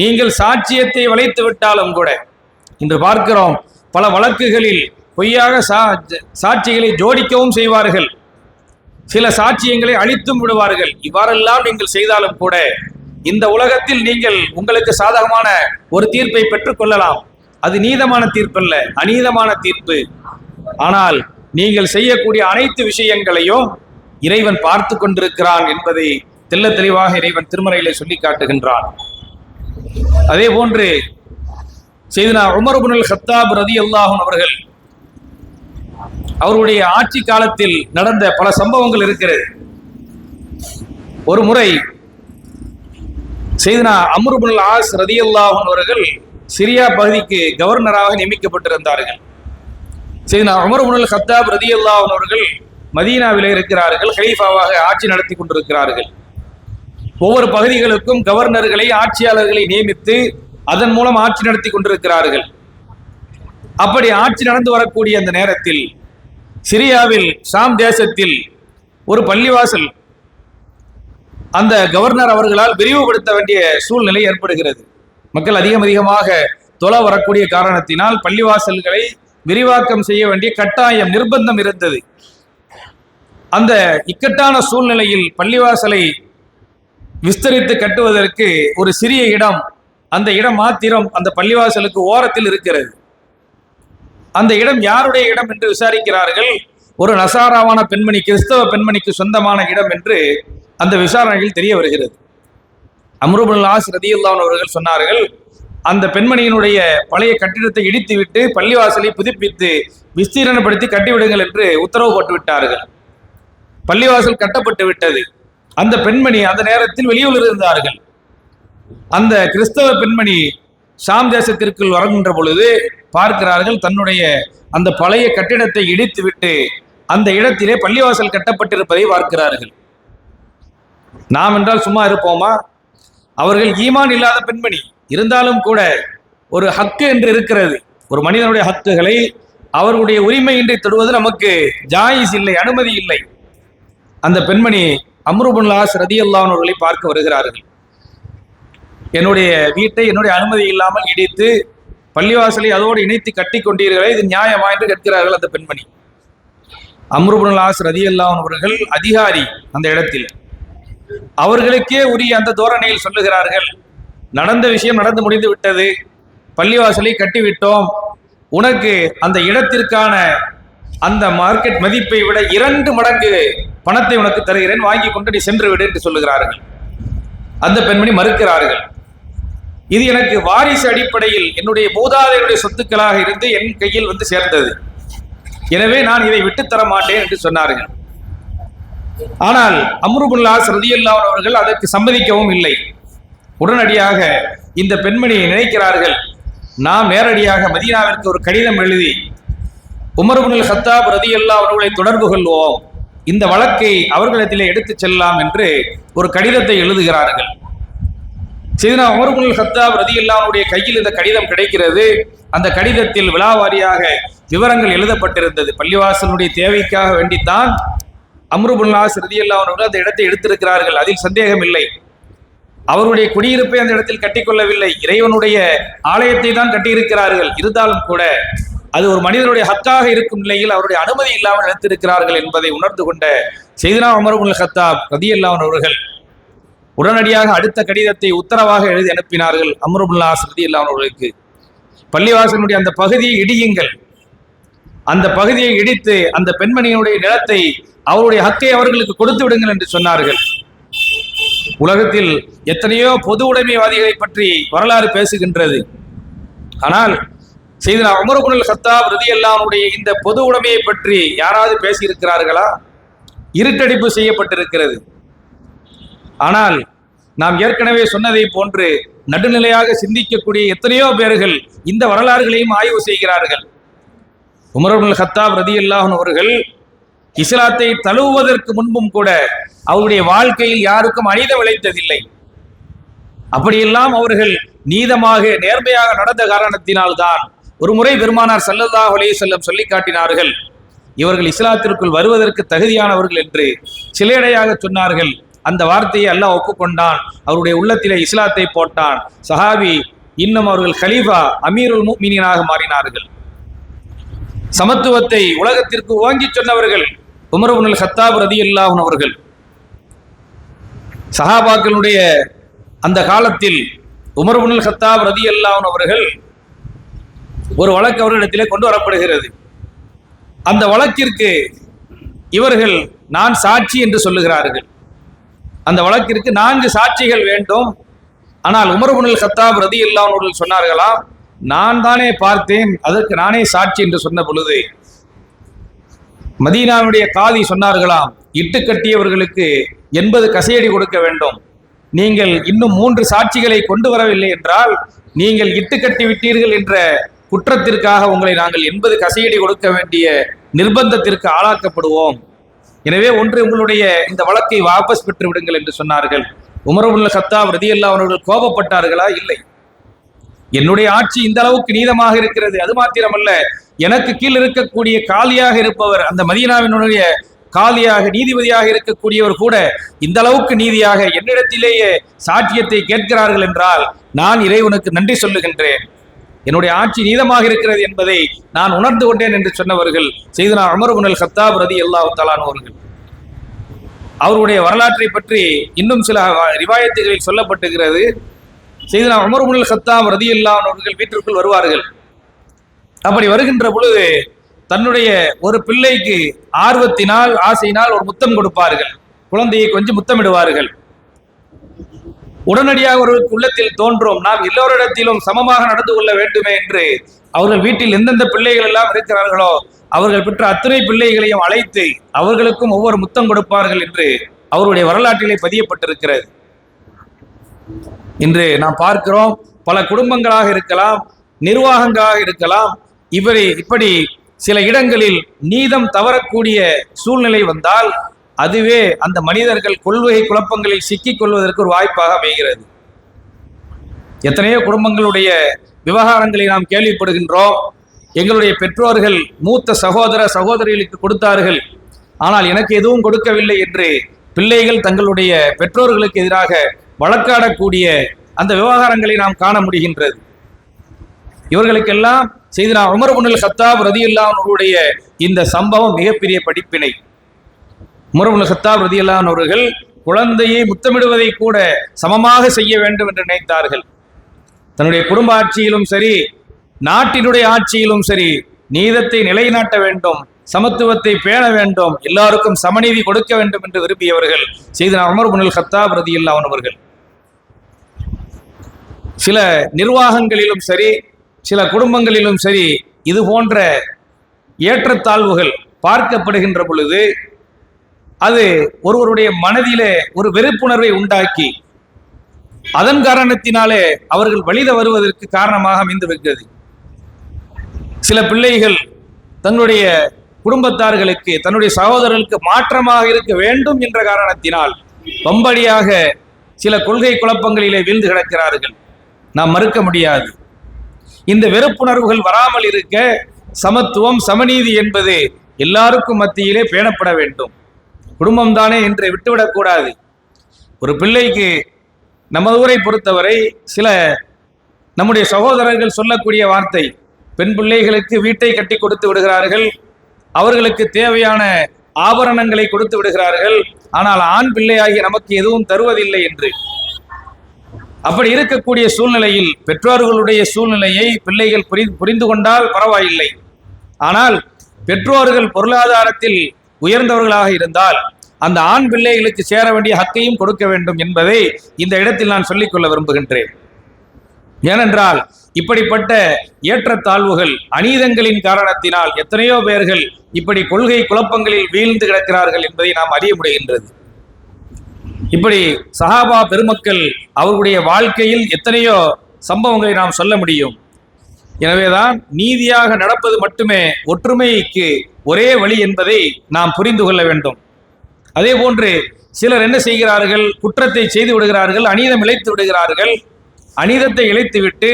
நீங்கள் சாட்சியத்தை வளைத்து விட்டாலும் கூட, இன்று பார்க்கிறோம் பல வழக்குகளில் பொய்யாக சாட்சிகளை ஜோடிக்கவும் செய்வார்கள், சில சாட்சியங்களை அழித்தும் விடுவார்கள். இவ்வாறெல்லாம் நீங்கள் செய்தாலும் கூட இந்த உலகத்தில் நீங்கள் உங்களுக்கு சாதகமான ஒரு தீர்ப்பை பெற்றுக் கொள்ளலாம். அது நீதமான தீர்ப்பல்ல, அநீதமான தீர்ப்பு. ஆனால் நீங்கள் செய்யக்கூடிய அனைத்து விஷயங்களையும் இறைவன் பார்த்து கொண்டிருக்கிறான் என்பதை தெள்ள தெளிவாக இறைவன் திருமறையிலே சொல்லி காட்டுகின்றான். அதே போன்று செய்தனா உமர் இப்னுல் கத்தாப் ரலியல்லாஹு அன்ஹு அவர்கள், அவருடைய ஆட்சி காலத்தில் நடந்த பல சம்பவங்கள் இருக்கிறது. ஒரு முறை செய்தனா அம்ர் இப்னுல் ஆஸ் ரலியல்லாஹு அன்ஹு அவர்கள் சிரியா பகுதிக்கு கவர்னராக நியமிக்கப்பட்டிருந்தார்கள். செய்தனா உமர் இப்னுல் கத்தாப் ரலியல்லாஹு அன்ஹு அவர்கள் மதீனாவிலே இருக்கிறார்கள், கலீஃபாவாக ஆட்சி நடத்தி கொண்டிருக்கிறார்கள். ஒவ்வொரு பகுதிகளுக்கும் கவர்னர்களை, ஆட்சியாளர்களை நியமித்து அதன் மூலம் ஆட்சி நடத்தி கொண்டிருக்கிறார்கள். அப்படி ஆட்சி நடந்து வரக்கூடிய அந்த நேரத்தில் சிரியாவில் ஷாம் தேசத்தில் ஒரு பள்ளிவாசல் அந்த கவர்னர் அவர்களால் விரிவுபடுத்த வேண்டிய சூழ்நிலை ஏற்படுகிறது. மக்கள் அதிகமாக தொழ வரக்கூடிய காரணத்தினால் பள்ளிவாசல்களை விரிவாக்கம் செய்ய வேண்டிய கட்டாயம், நிர்பந்தம் இருந்தது. அந்த இக்கட்டான சூழ்நிலையில் பள்ளிவாசலை விஸ்தரித்து கட்டுவதற்கு ஒரு சிறிய இடம், அந்த இடம் மாத்திரம் அந்த பள்ளிவாசலுக்கு ஓரத்தில் இருக்கிறது. அந்த இடம் யாருடைய இடம் என்று விசாரிக்கிறார்கள். ஒரு நசாராவான பெண்மணி, கிறிஸ்தவ பெண்மணிக்கு சொந்தமான இடம் என்று அந்த விசாரணையில் தெரிய வருகிறது. அம்ர் இப்னுல் ஆஸ் ரலியல்லாஹு அன்ஹு அவர்கள் சொன்னார்கள், அந்த பெண்மணியினுடைய பழைய கட்டிடத்தை இடித்துவிட்டு பள்ளிவாசலை புதுப்பித்து விஸ்தீரணப்படுத்தி கட்டிவிடுங்கள் என்று உத்தரவு போட்டு விட்டார்கள். பள்ளிவாசல் கட்டப்பட்டு விட்டது. அந்த பெண்மணி அந்த நேரத்தில் வெளியூர் இருந்தார்கள். அந்த கிறிஸ்தவ பெண்மணி ஷாம் தேசத்திற்குள் வருகின்ற பொழுது பார்க்கிறார்கள், தன்னுடைய அந்த பழைய கட்டிடத்தை இடித்துவிட்டு அந்த இடத்திலே பள்ளிவாசல் கட்டப்பட்டிருப்பதை பார்க்கிறார்கள். நாம் என்றால் சும்மா இருப்போமா? அவர்கள் ஈமான் இல்லாத பெண்மணி, இருந்தாலும் கூட ஒரு ஹக்கு என்று இருக்கிறது. ஒரு மனிதனுடைய ஹக்குகளை, அவர்களுடைய உரிமையின்றி தொடுவது நமக்கு ஜாயிஸ் இல்லை, அனுமதி இல்லை. அந்த பெண்மணி அம்ர் இப்னுல் ஆஸ் ரலியல்லாஹு அன்ஹு அவர்களை பார்க்க வருகிறார்கள். என்னுடைய வீட்டை என்னுடைய அனுமதி இல்லாமல் இடித்து பள்ளிவாசலை அதோடு இணைத்து கட்டி கொண்டீர்களே, இது நியாயமா என்று கேட்கிறார்கள் அந்த பெண்மணி. அம்ர் இப்னுல் ஆஸ் ரலியல்லாஹு அன்ஹு அவர்கள் அதிகாரி அந்த இடத்தில். அவர்களுக்கே உரிய அந்த தோரணையில் சொல்லுகிறார்கள், நடந்த விஷயம் நடந்து முடிந்து விட்டது, பள்ளிவாசலை கட்டிவிட்டோம், உனக்கு அந்த இடத்திற்கான அந்த மார்க்கெட் மதிப்பை விட 2 மடங்கு பணத்தை உனக்கு தருகிறேன், வாங்கி கொண்டு நீ சென்று விடு என்று சொல்லுகிறார்கள். அந்த பெண்மணி மறுக்கிறார்கள். இது எனக்கு வாரிசு அடிப்படையில் என்னுடைய மூதாதையருடைய சொத்துக்களாக இருந்து என் கையில் வந்து சேர்ந்தது, எனவே நான் இதை விட்டுத்தர மாட்டேன் என்று சொன்னார்கள். ஆனால் அம்ரு பின் ஆஸ் ரலியல்லாஹு அவர்கள் அதற்கு சம்மதிக்கவும் இல்லை. உடனடியாக இந்த பெண்மணியை நினைக்கிறார்கள், நாம் நேரடியாக மதீனாவிற்கு ஒரு கடிதம் எழுதி உமர் இப்னுல் கத்தாப் ரலியல்லாஹு அவர்களை தொடர்பு கொள்வோம், இந்த வழக்கை அவர்களிடத்திலே எடுத்துச் செல்லலாம் என்று ஒரு கடிதத்தை எழுதுகிறார்கள். சையதுனா உமர் இப்னுல் கத்தாப் ரலியல்லாஹு அவருடைய கையில் இந்த கடிதம் கிடைக்கிறது. அந்த கடிதத்தில் விலாவாரியாக விவரங்கள் எழுதப்பட்டிருந்தது. பள்ளிவாசலுடைய தேவைக்காக வேண்டித்தான் அம்ரு பின் ஆஸ் ரலியல்லாஹு அவர்கள் அந்த இடத்தை எடுத்திருக்கிறார்கள், அதில் சந்தேகம் இல்லை. அவருடைய குடியிருப்பை அந்த இடத்தில் கட்டிக்கொள்ளவில்லை, இறைவனுடைய ஆலயத்தை தான் கட்டியிருக்கிறார்கள். இருந்தாலும் கூட அது ஒரு மனிதனுடைய ஹக்காக இருக்கும் நிலையில் அவருடைய அனுமதி இல்லாமல் எடுத்திருக்கிறார்கள் என்பதை உணர்ந்து கொண்ட சையதுனா உமர் இப்னுல் கத்தாப் ரலியல்லாஹு அவர்கள் உடனடியாக அடுத்த கடிதத்தை உத்தரவாக எழுதி அனுப்பினார்கள் அம்ரு பின் ஆஸ் ரலியல்லாஹு அவர்களுக்கு. பள்ளிவாசலுடைய அந்த பகுதியை இடியுங்கள், அந்த பகுதியை இடித்து அந்த பெண்மணியினுடைய நிலத்தை அவருடைய ஹக்கை அவர்களுக்கு கொடுத்து விடுங்கள் என்று சொன்னார்கள். உலகத்தில் எத்தனையோ பொது உடைமைவாதிகளை பற்றி வரலாறு பேசுகின்றது. ஆனால் சையதுனா உமர் இப்னுல் கத்தாப் ரலியல்லாஹு அன்ஹுடைய இந்த பொது உடைமையை பற்றி யாராவது பேசியிருக்கிறார்களா? இருட்டடிப்பு செய்யப்பட்டிருக்கிறது. ஆனால் நாம் ஏற்கனவே சொன்னதை போன்று நடுநிலையாக சிந்திக்கக்கூடிய எத்தனையோ பேர்கள் இந்த வரலாறுகளையும் ஆய்வு செய்கிறார்கள். உமர் இப்னுல் கத்தாப் ரலியல்லாஹு அன்ஹு அவர்கள் இஸ்லாத்தை தழுவுவதற்கு முன்பும் கூட அவருடைய வாழ்க்கையில் யாருக்கும் அநீதம் இழைத்ததில்லை. அப்படியெல்லாம் அவர்கள் நீதமாக நேர்மையாக நடந்த காரணத்தினால்தான் ஒரு முறை பெருமானார் ஸல்லல்லாஹு அலைஹி வஸல்லம் சொல்லி காட்டினார்கள், இவர்கள் இஸ்லாத்திற்குள் வருவதற்கு தகுதியானவர்கள் என்று சிலேடையாக சொன்னார்கள். அந்த வார்த்தையை அல்லாஹ் ஒப்புக்கொண்டான், அவருடைய உள்ளத்திலே இஸ்லாத்தை போட்டான். சஹாபி இன்னும் அவர்கள் கலீஃபா அமீருல் முஃமினீனாக மாறினார்கள். சமத்துவத்தை உலகத்திற்கு ஓங்கி சொன்னவர்கள் உமர் இப்னுல் கத்தாப் ரலியல்லாஹு அன்ஹு அவர்கள். சஹாபாக்களுடைய அந்த காலத்தில் உமர் இப்னுல் கத்தாப் ரலியல்லாஹு அன்ஹு அவர்கள் ஒரு வழக்கு அவர்களிடத்திலே கொண்டு வரப்படுகிறது. அந்த வழக்கிற்கு இவர்கள் நான் சாட்சி என்று சொல்லுகிறார்கள். அந்த வழக்கிற்கு 4 சாட்சிகள் வேண்டும். ஆனால் உமர் இப்னுல் கத்தாப் ரலியல்லாஹு அன்ஹு அவர்கள் சொன்னார்களாம், நான் தானே பார்த்தேன், அதற்கு நானே சாட்சி என்று சொன்ன பொழுது மதீனாவுடைய காதி சொன்னார்களாம், இட்டு கட்டியவர்களுக்கு 80 கசையடி கொடுக்க வேண்டும், நீங்கள் இன்னும் 3 சாட்சிகளை கொண்டு வரவில்லை என்றால் நீங்கள் இட்டு கட்டி விட்டீர்கள் என்ற குற்றத்திற்காக உங்களை நாங்கள் 80 கசையடி கொடுக்க வேண்டிய நிர்பந்தத்திற்கு ஆளாக்கப்படுவோம். எனவே ஒன்று உங்களுடைய இந்த வழக்கை வாபஸ் பெற்று விடுங்கள் என்று சொன்னார்கள். உமர் இப்னுல் கத்தாப் ரலியல்லாஹு அன்ஹு அவர்கள் கோபப்பட்டார்களா? இல்லை. என்னுடைய ஆட்சி இந்த அளவுக்கு நீதமாக இருக்கிறது, அது மாத்திரமல்ல எனக்கு கீழ் இருக்கக்கூடிய காலியாக இருப்பவர், அந்த மதீனாவினுடைய காலியாக நீதிபதியாக இருக்கக்கூடியவர் கூட இந்த அளவுக்கு நீதியாக என்னிடத்திலேயே சாட்சியத்தை கேட்கிறார்கள் என்றால் நான் இறைவனுக்கு நன்றி சொல்லுகின்றேன், என்னுடைய ஆட்சி நீதமாக இருக்கிறது என்பதை நான் உணர்ந்து கொண்டேன் என்று சொன்னவர்கள் சையதுனா உமர் இப்னுல் கத்தாப் ரலியல்லாஹு தஆலா அன்ஹு அவர்கள். அவருடைய வரலாற்றை பற்றி இன்னும் சில ரிவாயத்துகளில் சொல்லப்பட்டிருக்கிறது. சையதுனா உமர் இப்னுல் கத்தாப் ரலியல்லாஹு அன்ஹு அவர்கள் வீட்டிற்குள் வருவார்கள். அப்படி வருகின்ற பொழுது தன்னுடைய ஒரு பிள்ளைக்கு ஆர்வத்தினால் ஆசையினால் ஒரு முத்தம் கொடுப்பார்கள், குழந்தையை கொஞ்சம் முத்தமிடுவார்கள். உடனடியாக அவர்களுக்கு உள்ளத்தில் தோன்றும், நாம் எல்லோரிடத்திலும் சமமாக நடந்து கொள்ள வேண்டுமே என்று அவர்கள் வீட்டில் எந்தெந்த பிள்ளைகள் எல்லாம் இருக்கிறார்களோ அவர்கள் பெற்ற அத்தனை பிள்ளைகளையும் அழைத்து அவர்களுக்கும் ஒவ்வொரு முத்தம் கொடுப்பார்கள் என்று அவருடைய வரலாற்றிலே பதியப்பட்டிருக்கிறது. இன்று நாம் பார்க்கிறோம், பல குடும்பங்களாக இருக்கலாம், நிர்வாகங்களாக இருக்கலாம், இப்படி சில இடங்களில் நீதம் தவறக்கூடிய சூழ்நிலை வந்தால் அதுவே அந்த மனிதர்கள் கொள்கை குழப்பங்களில் சிக்கிக் கொள்வதற்கு ஒரு வாய்ப்பாக அமைகிறது. எத்தனையோ குடும்பங்களுடைய விவகாரங்களை நாம் கேள்விப்படுகின்றோம். எங்களுடைய பெற்றோர்கள் மூத்த சகோதர சகோதரிகளுக்கு கொடுத்தார்கள், ஆனால் எனக்கு எதுவும் கொடுக்கவில்லை என்று பிள்ளைகள் தங்களுடைய பெற்றோர்களுக்கு எதிராக வழக்காடக்கூடிய அந்த விவகாரங்களை நாம் காண முடிகின்றது. இவர்களுக்கெல்லாம் சையதுனா உமர் இப்னுல் கத்தாப் ரலியல்லாஹு அன்ஹுடைய இந்த சம்பவம் மிகப்பெரிய படிப்பினை. உமர் இப்னுல் கத்தாப் ரலியல்லாஹு அன்ஹு அவர்கள் குழந்தையை முத்தமிடுவதை கூட சமமாக செய்ய வேண்டும் என்று நினைத்தார்கள். தன்னுடைய குடும்ப ஆட்சியிலும் சரி, நாட்டினுடைய ஆட்சியிலும் சரி, நீதத்தை நிலைநாட்ட வேண்டும், சமத்துவத்தை பேண வேண்டும், எல்லாருக்கும் சமநீதி கொடுக்க வேண்டும் என்று விரும்பியவர்கள் செய்தனா உமர் இப்னுல் கத்தாப் ரலியல்லாஹு அன்ஹு அவர்கள். சில நிர்வாகங்களிலும் சரி, சில குடும்பங்களிலும் சரி, இது போன்ற ஏற்றத்தாழ்வுகள் பார்க்கப்படுகின்ற பொழுது அது ஒருவருடைய மனதிலே ஒரு வெறுப்புணர்வை உண்டாக்கி அதன் காரணத்தினாலே அவர்கள் வழித வருவதற்கு காரணமாக அமைந்திருக்கிறது. சில பிள்ளைகள் தன்னுடைய குடும்பத்தார்களுக்கு, தன்னுடைய சகோதரர்களுக்கு மாற்றமாக இருக்க வேண்டும் என்ற காரணத்தினால் வம்படியாக சில கொள்கை குழப்பங்களிலே வீழ்ந்து கிடக்கிறார்கள். நாம் மறுக்க முடியாது. இந்த வெறுப்புணர்வுகள் வராமல் இருக்க சமத்துவம், சமநீதி என்பது எல்லாருக்கும் மத்தியிலே பேணப்பட வேண்டும். குடும்பம் தானே என்று விட்டுவிடக்கூடாது. ஒரு பிள்ளைக்கு நமது ஊரை பொறுத்தவரை சில நம்முடைய சகோதரர்கள் சொல்லக்கூடிய வார்த்தை, பெண் பிள்ளைகளுக்கு வீட்டை கட்டி கொடுத்து விடுகிறார்கள், அவர்களுக்கு தேவையான ஆபரணங்களை கொடுத்து விடுகிறார்கள், ஆனால் ஆண் பிள்ளையாகிய நமக்கு எதுவும் தருவதில்லை என்று. அப்படி இருக்கக்கூடிய சூழ்நிலையில் பெற்றோர்களுடைய சூழ்நிலையை பிள்ளைகள் புரிந்து கொண்டால் பரவாயில்லை. ஆனால் பெற்றோர்கள் பொருளாதாரத்தில் உயர்ந்தவர்களாக இருந்தால் அந்த ஆண் பிள்ளைகளுக்கு சேர வேண்டிய ஹக்கையும் கொடுக்க வேண்டும் என்பதை இந்த இடத்தில் நான் சொல்லிக்கொள்ள விரும்புகின்றேன். ஏனென்றால் இப்படிப்பட்ட ஏற்றத்தாழ்வுகள், அநீதங்களின் காரணத்தினால் எத்தனையோ பேர்கள் இப்படி கொள்கை குழப்பங்களில் வீழ்ந்து கிடக்கிறார்கள் என்பதை நாம் அறிய முடிகின்றது. இப்படி சஹாபா பெருமக்கள் அவர்களுடைய வாழ்க்கையில் எத்தனையோ சம்பவங்களை நாம் சொல்ல முடியும். எனவேதான் நீதியாக நடப்பது மட்டுமே ஒற்றுமைக்கு ஒரே வழி என்பதை நாம் புரிந்து கொள்ள வேண்டும். அதே போன்று சிலர் என்ன செய்கிறார்கள், குற்றத்தை செய்து விடுகிறார்கள், அநீதம் இழைத்து விடுகிறார்கள். அநீதத்தை இழைத்துவிட்டு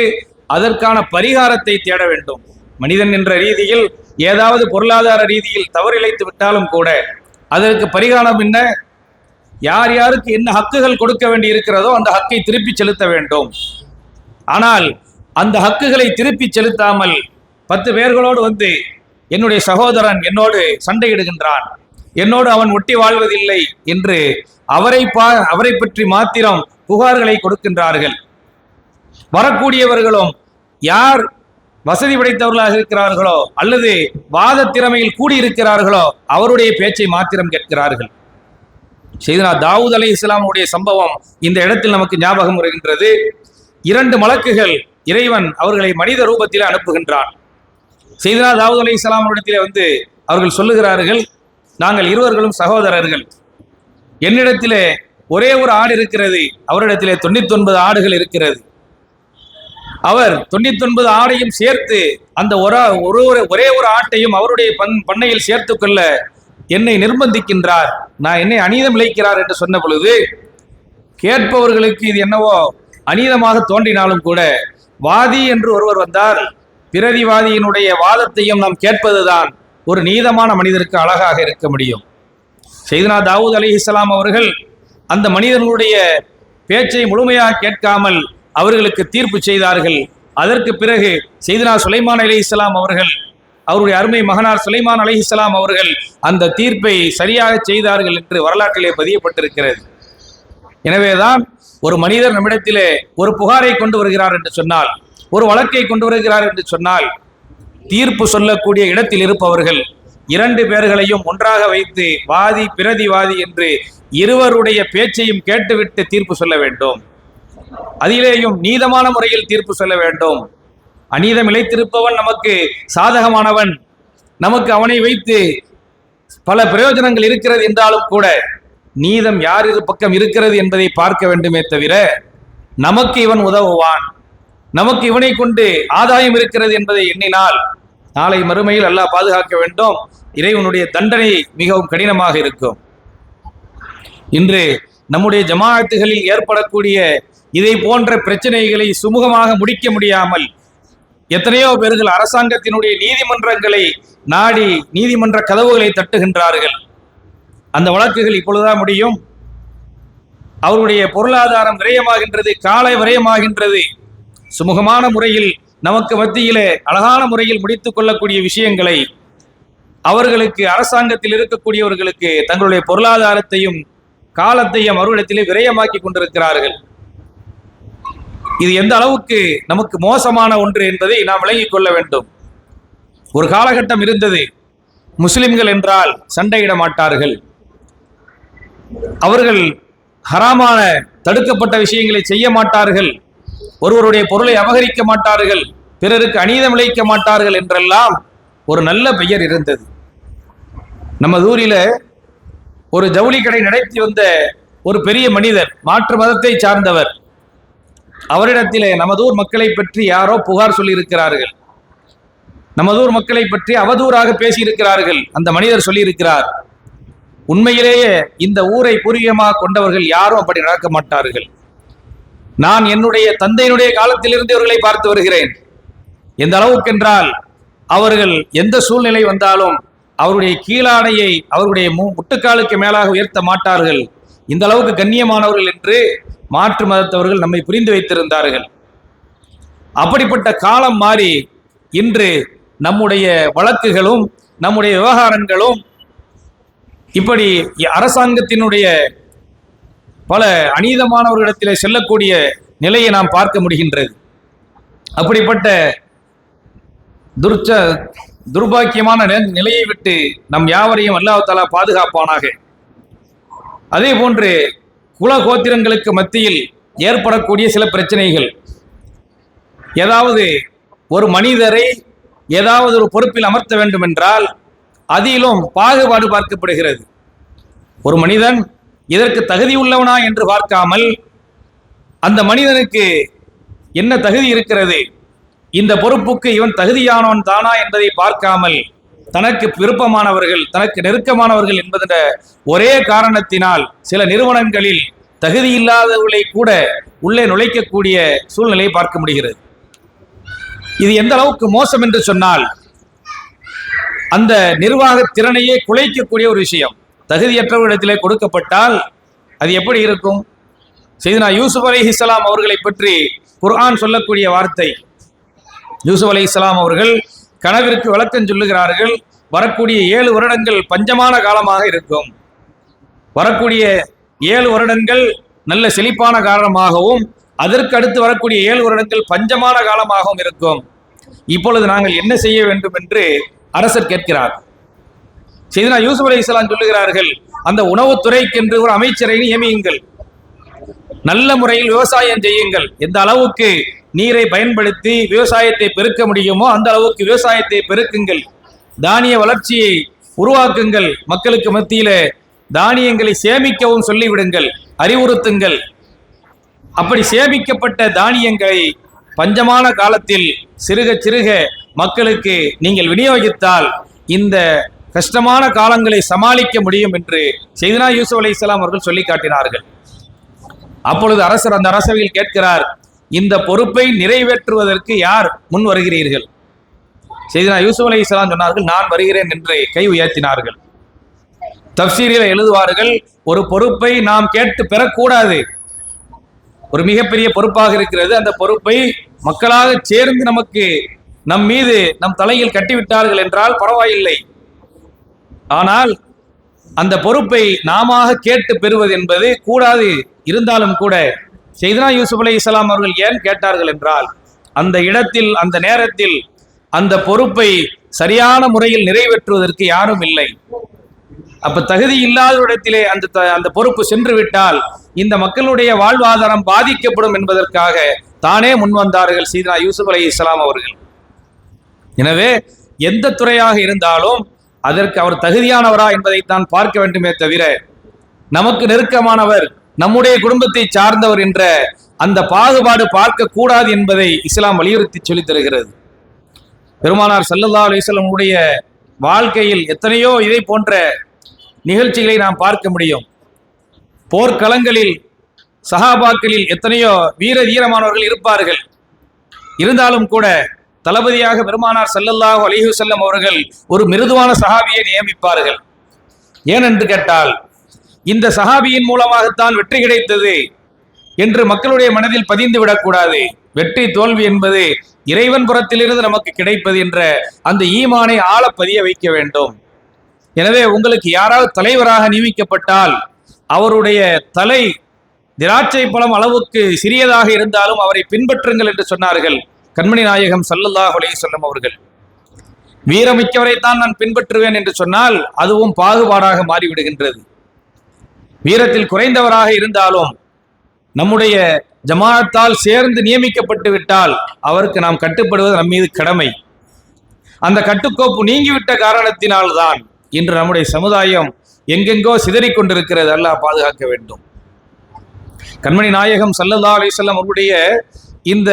அதற்கான பரிகாரத்தை தேட வேண்டும். மனிதன் என்ற ரீதியில் ஏதாவது பொருளாதார ரீதியில் தவறு இழைத்து விட்டாலும் கூட அதற்கு பரிகாரம் என்ன? யார் யாருக்கு என்ன ஹக்குகள் கொடுக்க வேண்டி இருக்கிறதோ அந்த ஹக்கை திருப்பி செலுத்த வேண்டும். ஆனால் அந்த ஹக்குகளை திருப்பி செலுத்தாமல் 10 பேர்களோடு வந்து என்னுடைய சகோதரன் என்னோடு சண்டையிடுகின்றான், என்னோடு அவன் ஒட்டி வாழ்வதில்லை என்று அவரை பற்றி மாத்திரம் புகார்களை கொடுக்கின்றார்கள். வரக்கூடியவர்களும் யார் வசதி படைத்தவர்களாக இருக்கிறார்களோ அல்லது வாத திறமையில் கூடியிருக்கிறார்களோ அவருடைய பேச்சை மாத்திரம் கேட்கிறார்கள். செய்தனா தாவூத் அலைஹிஸ்ஸலாமுடைய சம்பவம் இந்த இடத்தில் நமக்கு ஞாபகம் வருகின்றது. 2 மலக்குகள் இறைவன் அவர்களை மனித ரூபத்தில் அனுப்புகின்றான். செய்தனா தாவூத் அலைஹிஸ்ஸலாமுடைய வந்து அவர்கள் சொல்லுகிறார்கள், நாங்கள் இருவர்களும் சகோதரர்கள், என்னிடத்திலே ஒரே ஒரு ஆடு இருக்கிறது, அவரிடத்திலே 99 ஆடுகள் இருக்கிறது. அவர் 99 ஆடையும் சேர்த்து அந்த ஒரே ஒரு ஆட்டையும் அவருடைய பண்ணையில் சேர்த்து கொள்ள என்னை நிர்பந்திக்கின்றார், நான் என்னை அநீதம் இழைக்கிறார் என்று சொன்ன பொழுது கேட்பவர்களுக்கு இது என்னவோ அநீதமாக தோன்றினாலும் கூட வாதி என்று ஒருவர் வந்தால் பிரதிவாதியினுடைய வாதத்தையும் நாம் கேட்பதுதான் ஒரு நீதமான மனிதருக்கு அழகாக இருக்க முடியும். செய்தனா தாவூத் அலைஹிஸ்ஸலாம் அவர்கள் அந்த மனிதர்களுடைய பேச்சை முழுமையாக கேட்காமல் அவர்களுக்கு தீர்ப்பு செய்தார்கள். அதற்கு பிறகு செய்தனா சுலைமான் அலைஹிஸ்ஸலாம் அவர்கள், அவருடைய அருமை மகனார் சுலைமான் அலைஹிஸ்ஸலாம் அவர்கள் அந்த தீர்ப்பை சரியாக செய்தார்கள் என்று வரலாற்றிலே பதியப்பட்டிருக்கிறது. எனவேதான் ஒரு மனிதர் நம்மிடத்திலே ஒரு புகாரை கொண்டு வருகிறார் என்று சொன்னால், ஒரு வழக்கை கொண்டு வருகிறார் என்று சொன்னால், தீர்ப்பு சொல்லக்கூடிய இடத்தில் இருப்பவர்கள் 2 பேர்களையும் ஒன்றாக வைத்து வாதி பிரதிவாதி என்று இருவருடைய பேச்சையும் கேட்டுவிட்டு தீர்ப்பு சொல்ல வேண்டும். அதிலேயும் நீதமான முறையில் தீர்ப்பு சொல்ல வேண்டும். அநீதம் இழைத்திருப்பவன் நமக்கு சாதகமானவன், நமக்கு அவனை வைத்து பல பிரயோஜனங்கள் இருக்கிறது என்றாலும் கூட நீதம் யார் பக்கம் இருக்கிறது என்பதை பார்க்க வேண்டுமே தவிர நமக்கு இவன் உதவுவான், நமக்கு இவனை கொண்டு ஆதாயம் இருக்கிறது என்பதை எண்ணினால் நாளை மறுமையில் அல்லாஹ் பாதுகாக்க வேண்டும், இறைவனுடைய தண்டனை மிகவும் கடினமாக இருக்கும். இன்று நம்முடைய ஜமாஅத்துகளில் ஏற்படக்கூடிய இதை போன்ற பிரச்சனைகளை சுமூகமாக முடிக்க முடியாமல் எத்தனையோ பேர்கள் அரசாங்கத்தினுடைய நீதிமன்றங்களை நாடி நீதிமன்ற கதவுகளை தட்டுகின்றார்கள். அந்த வழக்குகள் இப்பொழுதுதான் முடியும். அவருடைய பொருளாதாரம் விரயமாகின்றது, காலை விரயமாகின்றது. சுமூகமான முறையில் நமக்கு மத்தியிலே அழகான முறையில் முடித்துக் கொள்ளக்கூடிய விஷயங்களை அவர்களுக்கு, அரசாங்கத்தில் இருக்கக்கூடியவர்களுக்கு தங்களுடைய பொருளாதாரத்தையும் காலத்தை மறுவிடத்திலே விரயமாக்கி கொண்டிருக்கிறார்கள். இது எந்த அளவுக்கு நமக்கு மோசமான ஒன்று என்பதை நாம் விளங்கிக் கொள்ள வேண்டும். ஒரு காலகட்டம் இருந்தது, முஸ்லிம்கள் என்றால் சண்டையிட மாட்டார்கள், அவர்கள் ஹராமான தடுக்கப்பட்ட விஷயங்களை செய்ய மாட்டார்கள், ஒருவருடைய பொருளை அபகரிக்க மாட்டார்கள், பிறருக்கு அநீதம் இழைக்க மாட்டார்கள் என்றெல்லாம் ஒரு நல்ல பெயர் இருந்தது. நம்ம ஊரில் ஒரு ஜவுளி கடை நடத்தி வந்த ஒரு பெரிய மனிதர், மாற்று மதத்தை சார்ந்தவர், அவரிடத்திலே நமதூர் மக்களை பற்றி யாரோ புகார் சொல்லியிருக்கிறார்கள், நமதூர் மக்களை பற்றி அவதூறாக பேசியிருக்கிறார்கள். அந்த மனிதர் சொல்லியிருக்கிறார், உண்மையிலேயே இந்த ஊரை பூர்வீகமாக கொண்டவர்கள் யாரும் அப்படி நடக்க மாட்டார்கள். நான் என்னுடைய தந்தையினுடைய காலத்திலிருந்து இவர்களை பார்த்து வருகிறேன். எந்த அளவுக்கு என்றால், அவர்கள் எந்த சூழ்நிலை வந்தாலும் அவருடைய கீழாடையை அவருடைய முட்டுக்காலுக்கு மேலாக உயர்த்த மாட்டார்கள். இந்த அளவுக்கு கண்ணியமானவர்கள் என்று மாற்று மதத்தவர்கள் நம்மை புரிந்து வைத்திருந்தார்கள். அப்படிப்பட்ட காலம் மாறி இன்று நம்முடைய வழக்குகளும் நம்முடைய விவகாரங்களும் இப்படி அரசாங்கத்தினுடைய பல அநீதமானவர்களிடத்திலே செல்லக்கூடிய நிலையை நாம் பார்க்க முடிகின்றது. அப்படிப்பட்ட துர்பாக்கியமான நிலையை விட்டு நம் யாவரையும் அல்லாஹ் தஆலா பாதுகாப்பானாக. அதே போன்று குல கோத்திரங்களுக்கு மத்தியில் ஏற்படக்கூடிய சில பிரச்சனைகள், ஏதாவது ஒரு மனிதரை ஏதாவது ஒரு பொறுப்பில் அமர்த்த வேண்டும் என்றால் அதிலும் பாகுபாடு பார்க்கப்படுகிறது. ஒரு மனிதன் இதற்கு தகுதி உள்ளவனா என்று பார்க்காமல், அந்த மனிதனுக்கு என்ன தகுதி இருக்கிறது, இந்த பொறுப்புக்கு இவன் தகுதியானவன் தானா என்பதை பார்க்காமல், தனக்கு விருப்பமானவர்கள் தனக்கு நெருக்கமானவர்கள் என்பத ஒரே காரணத்தினால் சில நிறுவனங்களில் தகுதி இல்லாதவர்களை கூட உள்ளே நுழைக்கக்கூடிய சூழ்நிலையை பார்க்க முடிகிறது. இது எந்த அளவுக்கு மோசம் என்று சொன்னால், அந்த நிர்வாக திறனையே குலைக்கக்கூடிய ஒரு விஷயம். தகுதியற்றவர்களிடத்திலே கொடுக்கப்பட்டால் அது எப்படி இருக்கும்? சையதுனா யூசுப் அலைஹிஸ்ஸலாம் அவர்களை பற்றி குர்ஆன் சொல்லக்கூடிய வார்த்தை, யூசுப் அலைஹிஸ்ஸலாம் அவர்கள் கனவிற்கு விளக்கம் சொல்லுகிறார்கள், வரக்கூடிய 7 வருடங்கள் பஞ்சமான காலமாக இருக்கும், வரக்கூடிய 7 வருடங்கள் நல்ல செழிப்பான காலமாகவும் அதற்கு அடுத்து வரக்கூடிய 7 வருடங்கள் பஞ்சமான காலமாகவும் இருக்கும். இப்பொழுது நாங்கள் என்ன செய்ய வேண்டும் என்று அரசர் கேட்கிறார். சையதுனா யூசுப் அலைஹிஸ்ஸலாம் சொல்லுகிறார்கள், அந்த உணவுத்துறைக்கென்று ஒரு அமைச்சரை நியமியுங்கள், நல்ல முறையில் விவசாயம் செய்யுங்கள், எந்த அளவுக்கு நீரை பயன்படுத்தி விவசாயத்தை பெருக்க முடியுமோ அந்த அளவுக்கு விவசாயத்தை பெருக்குங்கள், தானிய வளர்ச்சியை உருவாக்குங்கள், மக்களுக்கு மத்தியில தானியங்களை சேமிக்கவும் சொல்லிவிடுங்கள், அறிவுறுத்துங்கள். அப்படி சேமிக்கப்பட்ட தானியங்களை பஞ்சமான காலத்தில் சிறுக சிறுக மக்களுக்கு நீங்கள் விநியோகித்தால் இந்த கஷ்டமான காலங்களை சமாளிக்க முடியும் என்று சையதுனா யூசுப் அலைஹிஸ்ஸலாம் அவர்கள் சொல்லி காட்டினார்கள். அப்பொழுது அரசர் அந்த அரசவையில் கேட்கிறார், இந்த பொறுப்பை நிறைவேற்றுவதற்கு யார் முன் வருகிறீர்கள்? சையதுனா யூசுப் அலைஹிஸ்ஸலாம் சொன்னார்கள், நான் வருகிறேன் என்று கை உயர்த்தினார்கள். தஃப்சீரில் எழுதுவார்கள், ஒரு பொறுப்பை நாம் கேட்டு பெறக்கூடாது, ஒரு மிகப்பெரிய பொறுப்பாக இருக்கிறது, அந்த பொறுப்பை மக்களாக சேர்ந்து நமக்கு நம் மீது நம் தலையில் கட்டிவிட்டார்கள் என்றால் பரவாயில்லை, ஆனால் அந்த பொறுப்பை நாம கேட்டு பெறுவது என்பது கூடாது. இருந்தாலும் கூட சையதுனா யூசுப் அலைஹிஸ்ஸலாம் அவர்கள் ஏன் கேட்டார்கள் என்றால், அந்த இடத்தில் அந்த நேரத்தில் அந்த பொறுப்பை சரியான முறையில் நிறைவேற்றுவதற்கு யாரும் இல்லை. அப்ப தகுதி இல்லாத இடத்திலே அந்த பொறுப்பு சென்று விட்டால் இந்த மக்களுடைய வாழ்வாதாரம் பாதிக்கப்படும் என்பதற்காக தானே முன்வந்தார்கள் சையதுனா யூசுப் அலைஹிஸ்ஸலாம் அவர்கள். எனவே எந்த துறையாக இருந்தாலும் அதற்கு அவர் தகுதியானவரா என்பதைத்தான் பார்க்க வேண்டுமே தவிர, நமக்கு நெருக்கமானவர் நம்முடைய குடும்பத்தை சார்ந்தவர் என்ற அந்த பாகுபாடு பார்க்க கூடாது என்பதை இஸ்லாம் வலியுறுத்தி சொல்லித் தருகிறது. பெருமானார் ஸல்லல்லாஹு அலைஹி வஸல்லம் உடைய வாழ்க்கையில் எத்தனையோ இதை போன்ற நிகழ்ச்சிகளை நாம் பார்க்க முடியும். போர்க்களங்களில் சஹாபாக்களில் எத்தனையோ வீர தீரமானவர்கள் இருப்பார்கள். இருந்தாலும் கூட தளபதியாக பெருமானார் ஸல்லல்லாஹு அலைஹி வஸல்லம் அவர்கள் ஒரு மிருதுவான சஹாபியை நியமிப்பார்கள். ஏனென்று கேட்டால், இந்த சஹாபியின் மூலமாகத்தான் வெற்றி கிடைத்தது என்று மக்களுடைய மனதில் பதிந்து விடக்கூடாது. வெற்றி தோல்வி என்பது இறைவன் புறத்திலிருந்து நமக்கு கிடைப்பது என்ற அந்த ஈமானை ஆழ பதிய வைக்க வேண்டும். எனவே உங்களுக்கு யாராவது தலைவராக நியமிக்கப்பட்டால் அவருடைய தலை திராட்சை பழம் அளவுக்கு சிறியதாக இருந்தாலும் அவரை பின்பற்றுங்கள் என்று சொன்னார்கள் கண்மணி நாயகம் ஸல்லல்லாஹு அலைஹி வஸல்லம் அவர்கள். வீரமிக்கவரைத்தான் நான் பின்பற்றுவேன் என்று சொன்னால் அதுவும் பாகுபாடாக மாறிவிடுகின்றது. வீரத்தில் குறைந்தவராக இருந்தாலும் நம்முடைய ஜமாஅத்தால் சேர்ந்து நியமிக்கப்பட்டு விட்டால் அவருக்கு நாம் கட்டுப்படுவது நம் மீது கடமை. அந்த கட்டுக்கோப்பு நீங்கிவிட்ட காரணத்தினால்தான் இன்று நம்முடைய சமுதாயம் எங்கெங்கோ சிதறிக் கொண்டிருக்கிறது. அல்லாஹ் பாதுகாக்க வேண்டும். கண்மணி நாயகம் ஸல்லல்லாஹு அலைஹி வஸல்லம் அவருடைய இந்த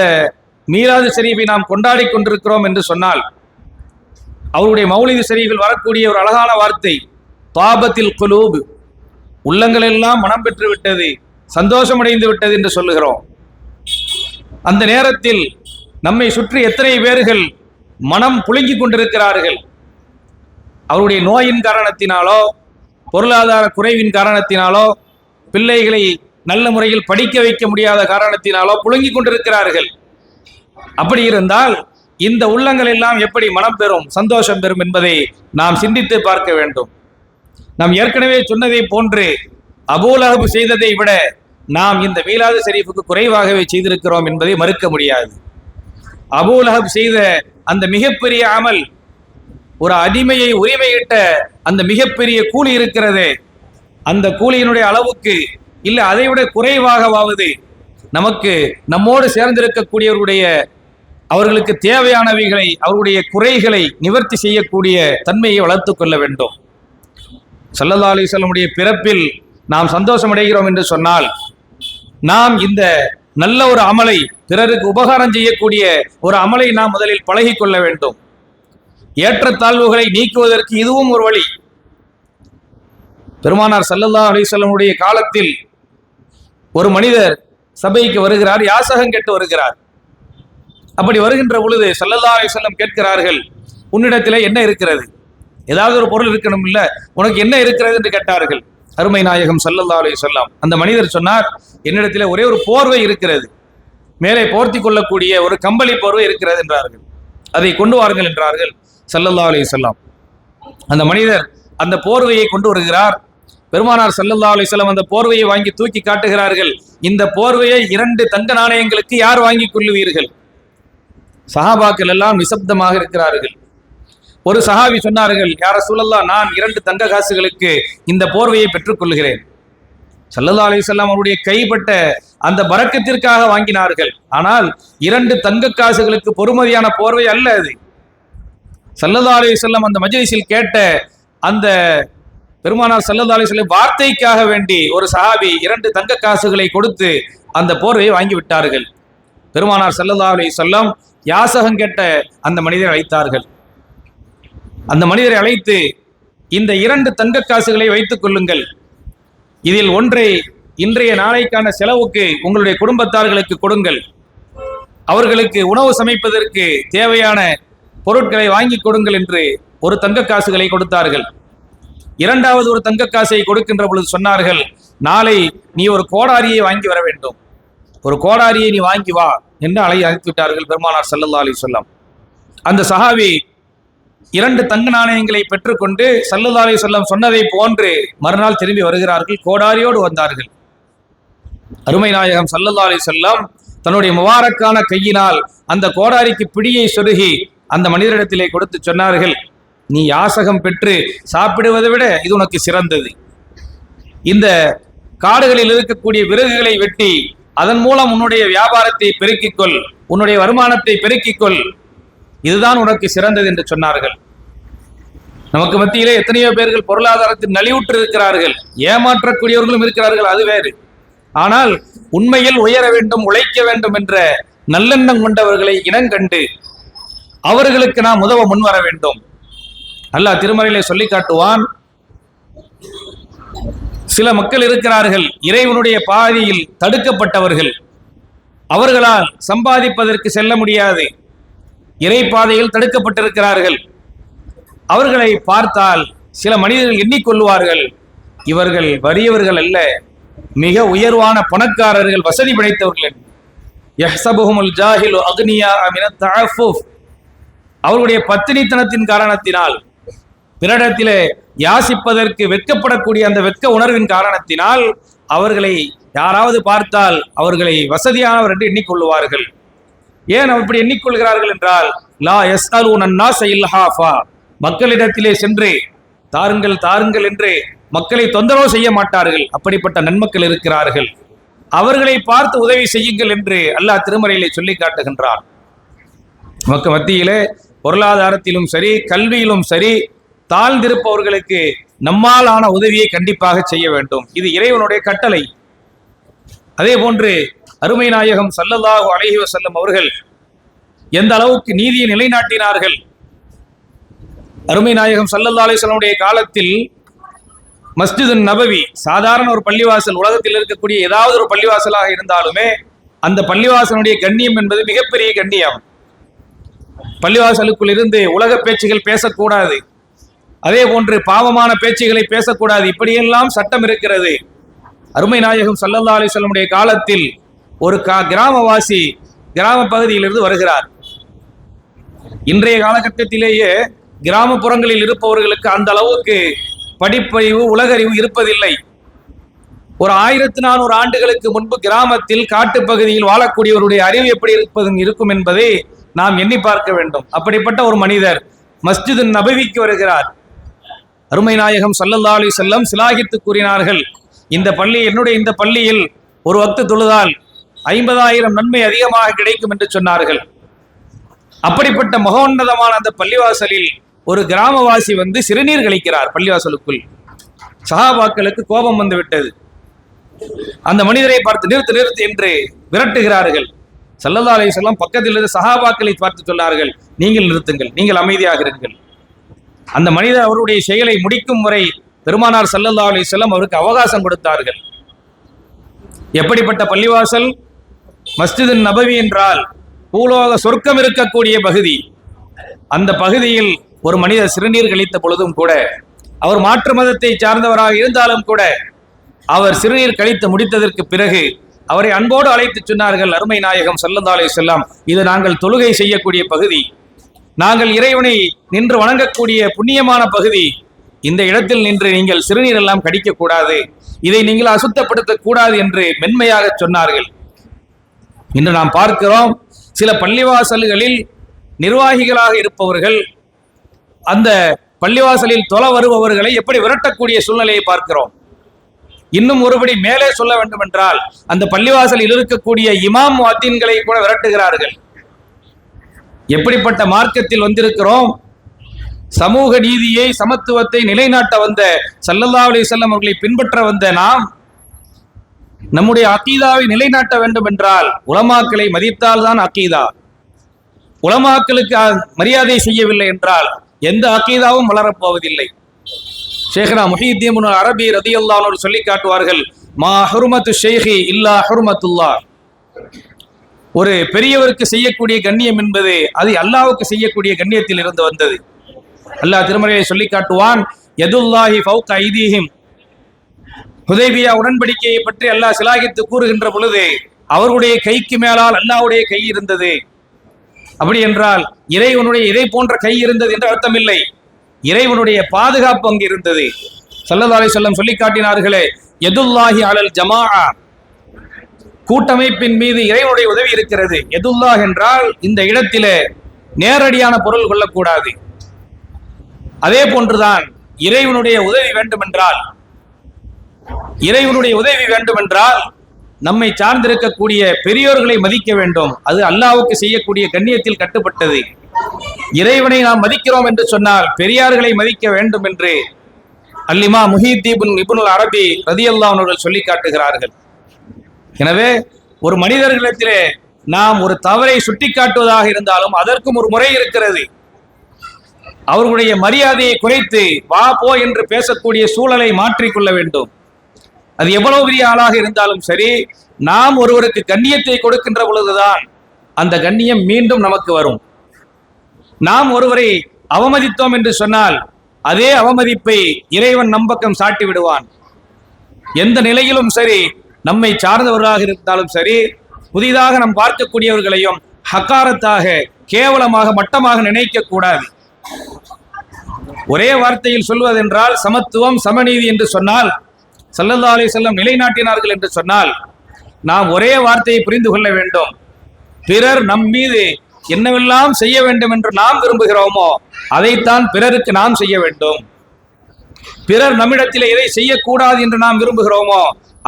மீலாது ஷரீஃபை நாம் கொண்டாடி கொண்டிருக்கிறோம் என்று சொன்னால் அவருடைய மௌலிது ஷரீஃபில் வரக்கூடிய ஒரு அழகான வார்த்தை தாபத்தில் குலூப், உள்ளங்கள் எல்லாம் மனம் பெற்று விட்டது, சந்தோஷம் அடைந்து விட்டது என்று சொல்லுகிறோம். அந்த நேரத்தில் நம்மை சுற்றி எத்தனை பேர்கள் மனம் புழுங்கி கொண்டிருக்கிறார்கள். அவருடைய நோயின் காரணத்தினாலோ பொருளாதார குறைவின் காரணத்தினாலோ பிள்ளைகளை நல்ல முறையில் படிக்க வைக்க முடியாத காரணத்தினாலோ புழுங்கி கொண்டிருக்கிறார்கள். அப்படி இருந்தால் இந்த உள்ளங்கள் எல்லாம் எப்படி மனம் பெறும், சந்தோஷம் பெறும் என்பதை நாம் சிந்தித்து பார்க்க வேண்டும். நாம் ஏற்கனவே சொன்னதை போன்று அபூலஹப் செய்ததை விட நாம் இந்த மீலாது ஷரீஃபுக்கு குறைவாகவே செய்திருக்கிறோம் என்பதை மறுக்க முடியாது. அபூலஹப் செய்த அந்த மிகப்பெரிய அமல், ஒரு அடிமையை உரிமையிட்ட அந்த மிகப்பெரிய கூலி இருக்கிறது, அந்த கூலியினுடைய அளவுக்கு இல்லை அதைவிட குறைவாகவாவது நமக்கு நம்மோடு சேர்ந்திருக்கக்கூடியவருடைய அவர்களுக்கு தேவையானவைகளை அவருடைய குறைகளை நிவர்த்தி செய்யக்கூடிய தன்மையை வளர்த்து கொள்ள வேண்டும். ஸல்லல்லாஹு அலைஹி வஸல்லமுடைய பிறப்பில் நாம் சந்தோஷம் அடைகிறோம் என்று சொன்னால் நாம் இந்த நல்ல ஒரு அமலை, பிறருக்கு உபகாரம் செய்யக்கூடிய ஒரு அமலை நாம் முதலில் பழகி கொள்ள வேண்டும். ஏற்றத்தாழ்வுகளை நீக்குவதற்கு இதுவும் ஒரு வழி. பெருமானார் ஸல்லல்லாஹு அலைஹி வஸல்லமுடைய காலத்தில் ஒரு மனிதர் சபைக்கு வருகிறார், யாசகம் கேட்டு வருகிறார். அப்படி வருகின்ற பொழுது ஸல்லல்லாஹு அலைஹி வஸல்லம் கேட்கிறார்கள், உன்னிடத்திலே என்ன இருக்கிறது? ஏதாவது ஒரு பொருள் இருக்கணும் இல்ல, உனக்கு என்ன இருக்கிறது என்று கேட்டார்கள். அருமை நாயகம் ஸல்லல்லாஹு அலைஹி வஸல்லம் அந்த மனிதர் சொன்னார், என்னிடத்திலே ஒரே ஒரு போர்வை இருக்கிறது, மேலே போர்த்தி கொள்ளக்கூடிய ஒரு கம்பளி போர்வை இருக்கிறது என்றார்கள். அதை கொண்டு வாருங்கள் என்றார்கள் ஸல்லல்லாஹு அலைஹி வஸல்லம். அந்த மனிதர் அந்த போர்வையை கொண்டு வருகிறார். பெருமானார் ஸல்லல்லாஹு அலைஹி வஸல்லம் அந்த போர்வையை வாங்கி தூக்கி காட்டுகிறார்கள். இந்த போர்வையை 2 தங்க நாணயங்களுக்கு யார் வாங்கி கொள்ளுவீர்கள்? சஹாபாக்கள் எல்லாம் நிசப்தமாக இருக்கிறார்கள். ஒரு சஹாபி சொன்னார்கள், யா ரசூலல்லாஹ், நான் 2 தங்க காசுகளுக்கு இந்த போர்வையை பெற்றுக் கொள்கிறேன். ஸல்லல்லாஹு அலைஹி வஸல்லம் அவருடைய கைப்பட்ட அந்த பரக்கத்திற்காக வாங்கினார்கள். ஆனால் 2 தங்க காசுகளுக்கு பொறுமதியான போர்வை அல்ல அது. ஸல்லல்லாஹு அலைஹி வஸல்லம் அந்த மஜ்லிஸில் கேட்ட அந்த பெருமானார் ஸல்லல்லாஹு அலைஹி வஸல்லம் வார்த்தைக்காக வேண்டி ஒரு சஹாபி 2 தங்க காசுகளை கொடுத்து அந்த போர்வையை வாங்கி விட்டார்கள். பெருமானார் ஸல்லல்லாஹு அலைஹி வஸல்லம் யாசகம் கேட்ட அந்த மனிதரை அழைத்தார்கள். அந்த மனிதரை அழைத்து, இந்த 2 தங்க காசுகளை வைத்துக் கொள்ளுங்கள், இதில் ஒன்றை இன்றைய நாளைக்கான செலவுக்கு உங்களுடைய குடும்பத்தார்களுக்கு கொடுங்கள், அவர்களுக்கு உணவு சமைப்பதற்கு தேவையான பொருட்களை வாங்கி கொடுங்கள் என்று ஒரு தங்க காசுகளை கொடுத்தார்கள். 2வது ஒரு தங்க காசை கொடுக்கின்ற பொழுது சொன்னார்கள், நாளை நீ ஒரு கோடாரியை வாங்கி வர வேண்டும், ஒரு கோடாரியை நீ வாங்கி வா என்று அழைத்து விட்டார்கள் பெருமானார் ஸல்லல்லாஹு அலைஹி வஸல்லம். அந்த சஹாபி 2 தங்க நாணயங்களை பெற்றுக்கொண்டு ஸல்லல்லாஹு அலைஹி வஸல்லம் சொன்னதை போன்று மறுநாள் திரும்பி வருகிறார்கள். கோடாரியோடு வந்தார்கள். அருமை நாயகம் ஸல்லல்லாஹு அலைஹி வஸல்லம் தன்னுடைய முபாரக்கான கையினால் அந்த கோடாரிக்கு பிடியை சொருகி அந்த மனிதரிடத்திலே கொடுத்து சொன்னார்கள், நீ யாசகம் பெற்று சாப்பிடுவதை விட இது உனக்கு சிறந்தது. இந்த காடுகளில் இருக்கக்கூடிய விறகுகளை வெட்டி அதன் மூலம் உன்னுடைய வியாபாரத்தை பெருக்கிக் கொள், உன்னுடைய வருமானத்தை பெருக்கிக் கொள், இதுதான் உனக்கு சிறந்தது என்று சொன்னார்கள். நமக்கு மத்தியிலே எத்தனையோ பேர்கள் பொருளாதாரத்தில் நலிவுற்று இருக்கிறார்கள், ஏமாற்றக்கூடியவர்களும் இருக்கிறார்கள், அது வேறு. ஆனால் உண்மையில் உயர வேண்டும், உழைக்க வேண்டும் என்ற நல்லெண்ணம் கொண்டவர்களை இனங்கண்டு அவர்களுக்கு நாம் உதவ முன்வர வேண்டும். அல்லாஹ் திருமறையிலே சொல்லி காட்டுவான், சில மக்கள் இருக்கிறார்கள் இறைவனுடைய பாதையில் தடுக்கப்பட்டவர்கள், அவர்களால் சம்பாதிப்பதற்கு செல்ல முடியாது, இறை பாதையில் தடுக்கப்பட்டிருக்கிறார்கள். அவர்களை பார்த்தால் சில மனிதர்கள் எண்ணிக்கொள்வார்கள், இவர்கள் வறியவர்கள் அல்ல, மிக உயர்வான பணக்காரர்கள், வசதி படைத்தவர்கள். யஹ்சபுஹுமுல் ஜாஹிலு அக்னியா மினத் தஅஃஃபுஃப், அவருடைய பத்தினித்தனத்தின் காரணத்தினால், பிறரிடத்திலே யாசிப்பதற்கு வெட்கப்படக்கூடிய அந்த வெட்க உணர்வின் காரணத்தினால் அவர்களை யாராவது பார்த்தால் அவர்களை வசதியானவர் என்று எண்ணிக்கொள்வார்கள். ஏன் அப்படி எண்ணிக்கொள்கிறார்கள் என்றால், லா யஸ்அலூன அன்னாஸ இல்ஹாஃபா, மக்களிடத்திலே சென்று தாருங்கள் தாருங்கள் என்று மக்களை தொந்தரவு செய்ய மாட்டார்கள். அப்படிப்பட்ட நன்மக்கள் இருக்கிறார்கள், அவர்களை பார்த்து உதவி செய்யுங்கள் என்று அல்லாஹ் திருமறையிலே சொல்லி காட்டுகின்றார். நமக்கு மத்தியிலே பொருளாதாரத்திலும் சரி கல்வியிலும் சரி தாழ்ந்திருப்பவர்களுக்கு நம்மால் ஆன உதவியை கண்டிப்பாக செய்ய வேண்டும். இது இறைவனுடைய கட்டளை. அதே போன்று அருமை நாயகம் ஸல்லல்லாஹு அலைஹி வஸல்லம் அவர்கள் எந்த அளவுக்கு நீதியை நிலைநாட்டினார்கள். அருமை நாயகம் ஸல்லல்லாஹு அலைஹி வஸல்லம் காலத்தில் மஸ்ஜிது நபவி சாதாரண ஒரு பள்ளிவாசல், உலகத்தில் இருக்கக்கூடிய ஏதாவது ஒரு பள்ளிவாசலாக இருந்தாலுமே அந்த பள்ளிவாசலுடைய கண்ணியம் என்பது மிகப்பெரிய கண்ணியம். பள்ளிவாசலுக்குள் இருந்து உலக பேச்சுகள் பேசக்கூடாது, அதே போன்று பாவமான பேச்சுகளை பேசக்கூடாது, இப்படியெல்லாம் சட்டம் இருக்கிறது. அருமை நாயகம் ஸல்லல்லாஹு அலைஹி வஸல்லம் காலத்தில் ஒரு கிராமவாசி கிராம பகுதியிலிருந்து வருகிறார். இன்றைய காலகட்டத்திலேயே கிராமப்புறங்களில் இருப்பவர்களுக்கு அந்த அளவுக்கு படிப்பறிவு உலகறிவு இருப்பதில்லை. ஒரு 1400 ஆண்டுகளுக்கு முன்பு கிராமத்தில் காட்டுப்பகுதியில் வாழக்கூடியவருடைய அறிவு எப்படி இருக்கும் என்பதை நாம் எண்ணி பார்க்க வேண்டும். அப்படிப்பட்ட ஒரு மனிதர் மஸ்ஜிது நபவிக்கு வருகிறார். அருமை நாயகம் ஸல்லல்லாஹு அலைஹி வஸல்லம் சிலாகித்து கூறினார்கள், இந்த பள்ளியில் ஒரு வக்து தொழுதால் 50,000 நன்மை அதிகமாக கிடைக்கும் என்று சொன்னார்கள். அப்படிப்பட்ட மகோன்னதமான அந்த பள்ளிவாசலில் ஒரு கிராமவாசி வந்து சிறுநீர் கழிக்கிறார் பள்ளிவாசலுக்குள். சஹாபாக்களுக்கு கோபம் வந்து விட்டது. அந்த மனிதரை பார்த்து நிறுத்து என்று விரட்டுகிறார்கள். ஸல்லல்லாஹு அலைஹி வஸல்லம் பக்கத்தில் இருந்து சஹாபாக்களை பார்த்து சொன்னார்கள், நீங்கள் நிறுத்துங்கள், நீங்கள் அமைதியாக இருங்கள். அந்த மனிதர் அவருடைய செயலை முடிக்கும் வரை பெருமானார் ஸல்லல்லாஹு அலைஹி வஸல்லம் அவருக்கு அவகாசம் கொடுத்தார்கள். எப்படிப்பட்ட பள்ளிவாசல்? மஸ்ஜிது நபவி என்றால் பூலோக சொர்க்கம் இருக்கக்கூடிய பகுதி. அந்த பகுதியில் ஒரு மனிதர் சிறுநீர் கழித்த பொழுதும் கூட, அவர் மாற்று மதத்தை சார்ந்தவராக இருந்தாலும் கூட, அவர் சிறுநீர் கழித்து முடித்ததற்கு பிறகு அவரை அன்போடு அழைத்து சொன்னார்கள், அருமை நாயகம் ஸல்லல்லாஹு அலைஹி வஸல்லம், இது நாங்கள் தொழுகை செய்யக்கூடிய பகுதி, நாங்கள் இறைவனை நின்று வணங்கக்கூடிய புண்ணியமான பகுதி. இந்த இடத்தில் நின்று நீங்கள் சிறுநீர் எல்லாம் கடிக்க கூடாது, இதை நீங்கள் அசுத்தப்படுத்தக் கூடாது என்று மென்மையாக சொன்னார்கள். இன்று நாம் பார்க்கிறோம், சில பள்ளிவாசல்களில் நிர்வாகிகளாக இருப்பவர்கள் அந்த பள்ளிவாசலில் தொழ வருபவர்களை எப்படி விரட்டக்கூடிய சூழ்நிலையை பார்க்கிறோம். இன்னும் ஒருபடி மேலே சொல்ல வேண்டும் என்றால், அந்த பள்ளிவாசலில் இருக்கக்கூடிய இமாம் முஅத்தின்களை கூட விரட்டுகிறார்கள். எப்படிப்பட்ட மார்க்கத்தில் வந்திருக்கிறோம்? சமூக நீதியை சமத்துவத்தை நிலைநாட்ட வந்த ஸல்லல்லாஹு அலைஹி வஸல்லம் அவர்களை பின்பற்ற வந்த நாம் நம்முடைய அகீதாவை நிலைநாட்ட வேண்டும் என்றால் உலமாக்களை மதித்தால் தான் அகீதா. உலமாக்களுக்கு மரியாதை செய்யவில்லை என்றால் எந்த அகீதாவும் வளரப்போவதில்லை. ஷேக்னா முஹியுத்தீன் இப்னு அரபி ரலியல்லாஹு அன்ஹு சொல்லி காட்டுவார்கள், மா ஹுர்மத்து ஷைஹி இல்லா ஹுர்மத்துல்லாஹ். ஒரு பெரியவருக்கு செய்யக்கூடிய கண்ணியம் என்பது அது அல்லாஹ்வுக்கு செய்யக்கூடிய கண்ணியத்தில் இருந்து வந்தது. அல்லாஹ் திருமறையை சொல்லி காட்டுவான், யதுல்லாஹி ஃபௌக ஐதீஹிம். ஹுதைபியா உடன்படிக்கையை பற்றி அல்லாஹ் சிலாகித்து கூறுகின்ற பொழுது அவர்களுடைய கைக்கு மேலால் அல்லாஹ்வுடைய கை இருந்தது. அப்படி என்றால் இறைவனுடைய இதை போன்ற கை இருந்தது என்று அர்த்தம் இல்லை, இறைவனுடைய பாதுகாப்பு அங்கு இருந்தது. ஸல்லல்லாஹு அலைஹி வஸல்லம் சொல்லி காட்டினார்களே, யதுல்லாஹி அலல் ஜமாஅ, கூட்டமைப்பின் மீது இறைவனுடைய உதவி இருக்கிறது. யதுல்லாஹ் என்றால் இந்த இடத்திலே நேரடியான பொருள் கொள்ளக்கூடாது. அதே போன்றுதான் இறைவனுடைய உதவி வேண்டுமென்றால் நம்மை சார்ந்திருக்கக்கூடிய பெரியோர்களை மதிக்க வேண்டும். அது அல்லாஹ்வுக்கு செய்யக்கூடிய கண்ணியத்தில் கட்டுப்பட்டது. இறைவனை நாம் மதிக்கிறோம் என்று சொன்னால் பெரியார்களை மதிக்க வேண்டும் என்று அல்லிமா முஹியுத்தீன் இப்னு அரபி ரலியல்லாஹு அன்ஹு சொல்லி காட்டுகிறார்கள். எனவே ஒரு மனிதர்களிடத்திலே நாம் ஒரு தவறை சுட்டிக்காட்டுவதாக இருந்தாலும் அதற்கும் ஒரு முறை இருக்கிறது. அவர்களுடைய மரியாதையை குறைத்து வா போ என்று பேசக்கூடிய சூழலை மாற்றிக்கொள்ள வேண்டும். அது எவ்வளவு பெரிய ஆளாக இருந்தாலும் சரி, நாம் ஒருவருக்கு கண்ணியத்தை கொடுக்கின்ற பொழுதுதான் அந்த கண்ணியம் மீண்டும் நமக்கு வரும். நாம் ஒருவரை அவமதித்தோம் என்று சொன்னால் அதே அவமதிப்பை இறைவன் நம்பக்கம் சாட்டி விடுவான். எந்த நிலையிலும் சரி, நம்மை சார்ந்தவர்களாக இருந்தாலும் சரி, புதிதாக நாம் பார்க்கக்கூடியவர்களையும் ஹக்காரத்தாக கேவலமாக மட்டமாக நினைக்க கூடாது. ஒரே வார்த்தையில் சொல்வதென்றால் சமத்துவம் சமநீதி என்று சொன்னால், ஸல்லல்லாஹு அலைஹி வஸல்லம் நிலைநாட்டினார்கள் என்று சொன்னால், நாம் ஒரே வார்த்தையை புரிந்து கொள்ள வேண்டும். பிறர் நம் மீது என்னவெல்லாம் செய்ய வேண்டும் என்று நாம் விரும்புகிறோமோ அதைத்தான் பிறருக்கு நாம் செய்ய வேண்டும். பிறர் நம்மிடத்தில் எதை செய்யக்கூடாது என்று நாம் விரும்புகிறோமோ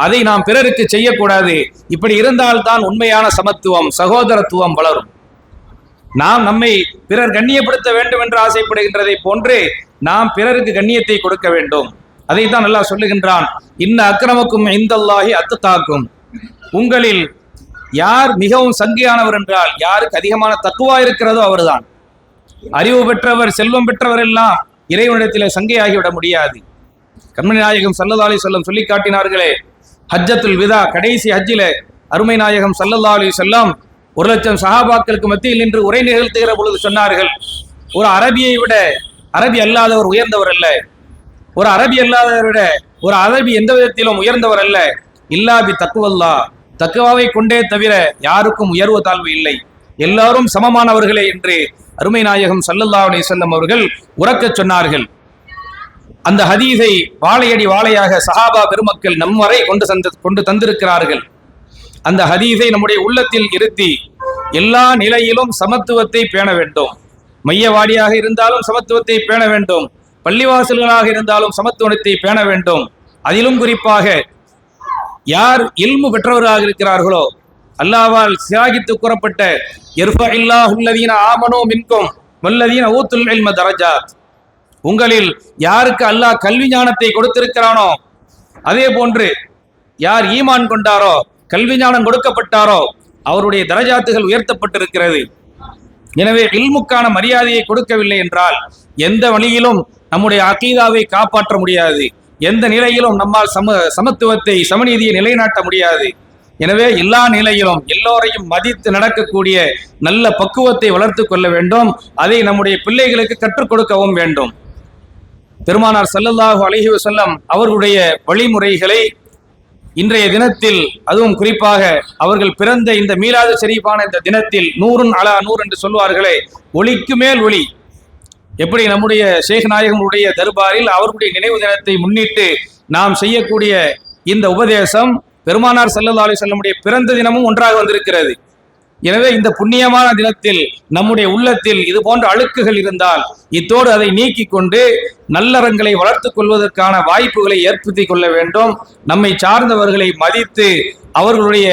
அதை நாம் பிறருக்கு செய்யக்கூடாது. இப்படி இருந்தால்தான் உண்மையான சமத்துவம், சகோதரத்துவம் வளரும். நாம் நம்மை பிறர் கண்ணியப்படுத்த வேண்டும் என்று ஆசைப்படுகின்றதை போன்று நாம் பிறருக்கு கண்ணியத்தை கொடுக்க வேண்டும். அதைத்தான் அல்லாஹ் சொல்லுகின்றான், இன்ன அக்ரமக்கும் இந்தல்லாஹி அத்தகாக்கும். உங்களில் யார் மிகவும் சங்கையானவர் என்றால், யாருக்கு அதிகமான தக்குவா இருக்கிறதோ அவர்தான். அறிவு பெற்றவர், செல்வம் பெற்றவர் எல்லாம் இறைவனிடத்தில் சங்கையாகிவிட முடியாது. கண்மணி நாயகம் ஸல்லல்லாஹு அலைஹி வஸல்லம் சொல்லி காட்டினார்களே, ஹஜ்ஜத்துல் விதா, கடைசி ஹஜ்ஜிலே அருமை நாயகம் ஸல்லல்லாஹு அலைஹி வஸல்லம் 1,00,000 சஹாபாக்களுக்கு மத்தியில் நின்று உரை நிகழ்த்துகிற பொழுது சொன்னார்கள், ஒரு அரபியை விட அரபி அல்லாதவர் உயர்ந்தவர் அல்ல, ஒரு அரபி அல்லாதவரை விட ஒரு அரபி எந்த விதத்திலும் உயர்ந்தவர் அல்ல, இல்லா பி தக்குவல்லா, தக்குவாவை கொண்டே தவிர யாருக்கும் உயர்வு தாழ்வு இல்லை, எல்லாரும் சமமானவர்களே என்று அருமை நாயகம் ஸல்லல்லாஹு அலைஹி வஸல்லம் அவர்கள் உரக்கச் சொன்னார்கள். அந்த ஹதீஸை வாழையடி வாழையாக சஹாபா பெருமக்கள் நம் வரை கொண்டு தந்திருக்கிறார்கள். அந்த ஹதீஸை நம்முடைய உள்ளத்தில் இருத்தி எல்லா நிலையிலும் சமத்துவத்தை பேண வேண்டும். மையவாடியாக இருந்தாலும் சமத்துவத்தை பேண வேண்டும், பள்ளிவாசல்களாக இருந்தாலும் சமத்துவத்தை பேண வேண்டும். அதிலும் குறிப்பாக யார் இல்மு பெற்றவராக இருக்கிறார்களோ, அல்லாஹ்வால் சியாகித்து கூறப்பட்ட யர்ஃபஇல்லாஹுல்லதீன ஆமனூ மின்கும் வல்லதீன ஊத்துல் இல்ம தரஜாத், உங்களில் யாருக்கு அல்லாஹ் கல்வி ஞானத்தை கொடுத்திருக்கிறானோ, அதே போன்று யார் ஈமான் கொண்டாரோ, கல்வி ஞானம் கொடுக்கப்பட்டாரோ, அவருடைய தரஜாத்துகள் உயர்த்தப்பட்டிருக்கிறது. எனவே இல்முக்கான மரியாதையை கொடுக்கவில்லை என்றால் எந்த வழியிலும் நம்முடைய அகீதாவை காப்பாற்ற முடியாது, எந்த நிலையிலும் நம்மால் சமத்துவத்தை சமநீதியை நிலைநாட்ட முடியாது. எனவே எல்லா நிலையிலும் எல்லோரையும் மதித்து நடக்கக்கூடிய நல்ல பக்குவத்தை வளர்த்து கொள்ள வேண்டும். அதை நம்முடைய பிள்ளைகளுக்கு கற்றுக் கொடுக்கவும் வேண்டும். பெருமானார் ஸல்லல்லாஹு அலைஹி வஸல்லம் அவர்களுடைய வழிமுறைகளை இன்றைய தினத்தில், அதுவும் குறிப்பாக அவர்கள் பிறந்த இந்த மீலாது ஷரீஃபான இந்த தினத்தில் நூறுன் அலா நூர் என்று சொல்வார்களே, ஒளிக்கு மேல் ஒளி. எப்படி நம்முடைய ஷேக் நாயகனுடைய தர்பாரில் அவர்களுடைய நினைவு தினத்தை முன்னிட்டு நாம் செய்யக்கூடிய இந்த உபதேசம் பெருமானார் ஸல்லல்லாஹு அலைஹி வஸல்லமுடைய பிறந்த தினமும் ஒன்றாக வந்திருக்கிறது. எனவே இந்த புண்ணியமான தினத்தில் நம்முடைய உள்ளத்தில் இது போன்ற அழுக்குகள் இருந்தால் இத்தோடு அதை நீக்கி கொண்டு நல்லறங்களை வளர்த்துக் கொள்வதற்கான வாய்ப்புகளை ஏற்படுத்தி கொள்ள வேண்டும். நம்மை சார்ந்தவர்களை மதித்து அவர்களுடைய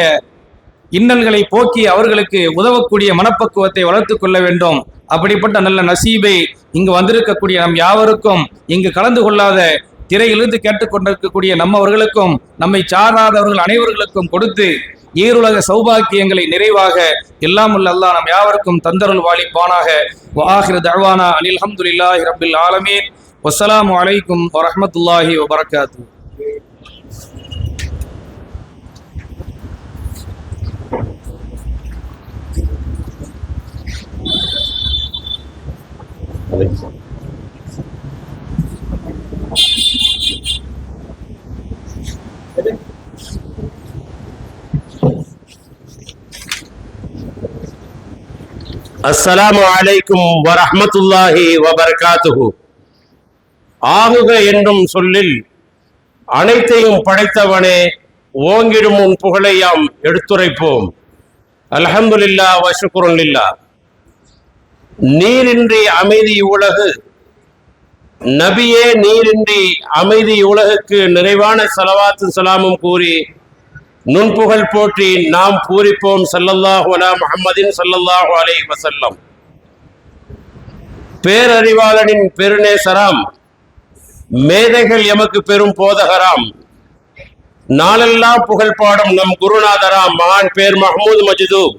இன்னல்களை போக்கி அவர்களுக்கு உதவக்கூடிய மனப்பக்குவத்தை வளர்த்து கொள்ள வேண்டும். அப்படிப்பட்ட நல்ல நசீபை இங்கு வந்திருக்கக்கூடிய நம் யாவருக்கும், இங்கு கலந்து கொள்ளாத திரையிலிருந்து கேட்டுக்கொண்டிருக்கக்கூடிய நம்மவர்களுக்கும், நம்மை சாராதவர்கள் அனைவர்களுக்கும் கொடுத்து ஈருலக சௌபாக்கியங்களை நிறைவாக எல்லாம் உள்ள அல்லாஹ் நம் யாவருக்கும் தந்தருள் வாலிப்பானாக. வஆகிரு தஅவானா அனில் ஹம்துலில்லாஹி ரப்பில் ஆலமீன். வஸ்ஸலாமு அலைக்கும் வரஹ்மத்துல்லாஹி வபரகாத்துஹு. அஸ்ஸலாமு அலைக்கும் வரஹ்மத்துல்லாஹி வபரகாத்துஹு. ஆகுக என்னும் சொல்லில் அனைத்தையும் படைத்தவனே, ஓங்கிடும் உன் புகழை யாம் எடுத்துரைப்போம். அல்ஹம்துலில்லாஹ் வ ஷுக்ருன் லில்லாஹ். நீரின்றி அமைதி உலகு, நபியே நீரின்றி அமைதி உலகுக்கு நிறைவான ஸலவாத்து ஸலாமும் கூறி நுண்புகழ் போற்றி நாம் பூரிப்போம். ஸல்லல்லாஹு அலா முஹம்மதின் ஸல்லல்லாஹு அலைஹி வஸல்லம். பேரறிவாளனின் பெருநேசராம், மேதைகள் எமக்கு பெரும் போதகராம், நாளெல்லாம் புகழ் பாடும் நம் குருநாதராம் மகான் பேர் மஹ்மூத் மஜ்தூப்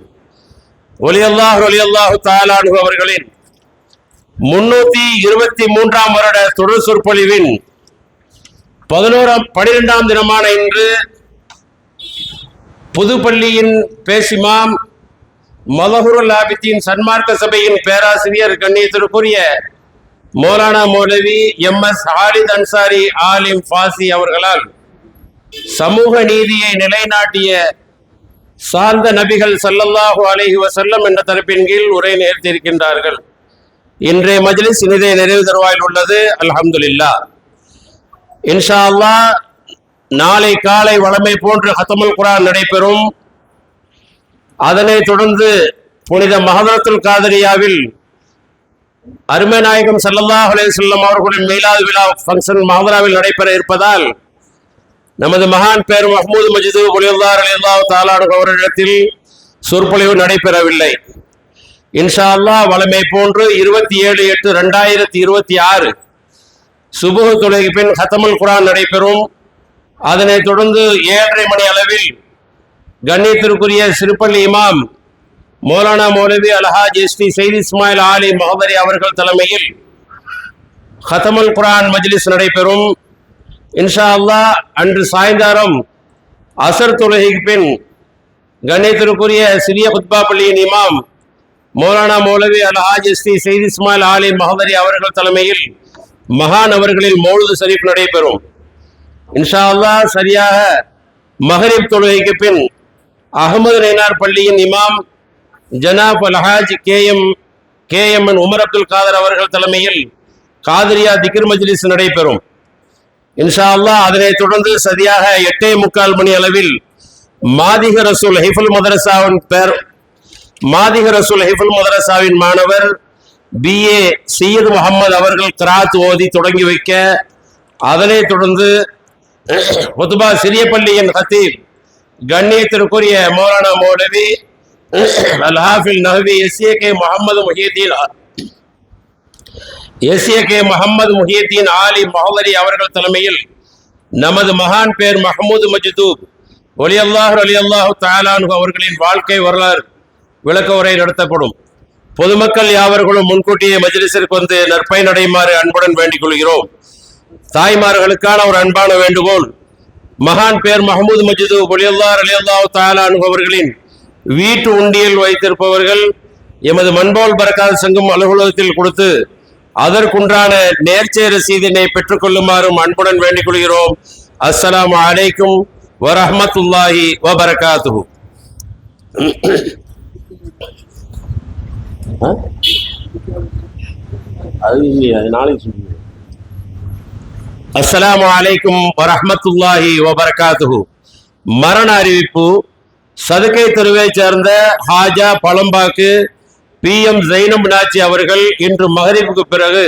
ஒலியல்லாஹு தஆலா அன்ஹு அவர்களின் 323ஆம் வருட தொடர் சொற்பொழிவின் 12ஆம் தினமான இன்று புதுப்பள்ளியின் பேசிமாம் மதஹுருல் ஆபிதீன் சன்மார்க்க சபையின் பேராசிரியர் கண்ணியத்திற்குரிய மௌலானா மௌலவி எம்.எஸ். ஹாலித் அன்சாரி ஆலிம் ஃபாசி அவர்களால் சமூக நீதியை நிலைநாட்டிய சார்ந்த நபிகள் ஸல்லல்லாஹு அலைஹி வஸல்லம் என்ற தலைப்பின் கீழ் உரை நிகழ்த்தியிருக்கின்றார்கள். இன்றைய மஜ்லிஸ் இனிதே நிறைவு தருவாயில் உள்ளது. அல்ஹம்துலில்லாஹ். இன்ஷா அல்லாஹ் நாளை காலை வழமை போன்று ஹத்தமுல் குர்ஆன் நடைபெறும். அதனைத் தொடர்ந்து புனித மஹதரத்துல் காதரியாவில் அருமை நாயகம் ஸல்லல்லாஹு அலைஹி வஸல்லம் அவர்களின் மீலாது விழா ஃபங்க்ஷன் மஹதராவில் நடைபெற இருப்பதால் நமது மகான் பேர் மஹ்மூது மஜ்தூப் ரலியல்லாஹு தஆலா அன்ஹு அவர்களிடத்தில் சொற்பொழிவு நடைபெறவில்லை. இன்ஷா அல்லாஹ் வழமை போன்று 27/8/2026 சுபுஹ் தொழுகை பின் ஹத்தமுல் குர்ஆன் நடைபெறும். அதனைத் தொடர்ந்து 7:30 மணி அளவில் கண்ணியத்திற்குரிய சிறுபள்ளி இமாம் மௌலானா மௌலவி அல்ஹாஜ் எஸ்டி சையத் இஸ்மாயில் ஆலி மஹதரி அவர்கள் தலைமையில் ஹத்தமுல் குர்ஆன் மஜ்லிஸ் நடைபெறும். இன்ஷா அல்லாஹ் அன்று சாயந்தரம் அசர் தொழுகைக்கு பின் கண்ணியத்திற்குரிய சிறிய குத்பா பள்ளியின் இமாம் மௌலானா மௌலவி அல்ஹாஜ் எஸ்டி சையத் இஸ்மாயில் ஆலி மஹதரி அவர்கள் தலைமையில் மகான் அவர்களின் மௌலிது ஷரீஃப் நடைபெறும். இன்ஷா அல்லாஹ் சரியாக மகரிப் தொழுகைக்கு பின் அகமது நைனார் பள்ளியின் இமாம் ஜனாப் அல்ஹாஜ் கேஎம்என் உமர் அப்துல் காதர் அவர்கள் தலைமையில் காதிரியா திக்ர் மஜ்லிஸ் நடைபெறும். இன்ஷா அல்லாஹ் அதனைத் தொடர்ந்து சரியாக 8:45 மணி அளவில் மாதிக ரசூல் ஹிஃபுல் மதரசாவின் மாணவர் BA சையது முகமது அவர்கள் கிராத் ஓதி தொடங்கி வைக்க, அதனைத் தொடர்ந்து ஹுத்பா சிறிய பள்ளியின் ஹத்தீப் கண்ணியத்திற்குரிய மௌலானா மௌலவி அல்-ஹாஃபில் நஹ்வி எஸ்ஏகே முஹம்மது முஹியத்தீன் ஆலி மஹதரி அவர்கள் தலைமையில் நமது மகான் பேர் மஹ்மூது மஜ்தூப் ரலியல்லாஹு தஆலா அன்ஹு அவர்களின் வாழ்க்கை வரலாறு விளக்க உரை நடத்தப்படும். பொதுமக்கள் யாவர்களும் முன்கூட்டியே மஜ்லிஸிற்கு வந்து நற்பயன் அடையுமாறு அன்புடன் வேண்டிக் கொள்கிறோம். தாய்மார்களுக்கான ஒரு அன்பான வேண்டுகோள், மகான் பேர் மஹ்மூது மஜ்தூப் ரலியல்லாஹு தஆலா அன்ஹு அவர்களின் வீட்டு உண்டியல் வைத்திருப்பவர்கள் எமது மண்போல் பரக்காத் சங்கம் அலுவலகத்தில் கொடுத்து அதற்குண்டான நேர்ச்சை ரசீதினை பெற்றுக்கொள்ளுமாறும் அன்புடன் வேண்டிக் கொள்கிறோம். அஸ்ஸலாமு அலைக்கும் வரஹ்மத்துல்லாஹி வபரகாத்துஹு. அஸ்ஸலாமு அலைக்கும் வரஹ்மத்துல்லாஹி வபரகாத்துஹு. மரண அறிவிப்பு. சதுக்கை தெருவை சேர்ந்த ஹாஜா பழம்பாக்கு PM ஜைனப் நாச்சி அவர்கள் இன்று மகரிபுக்கு பிறகு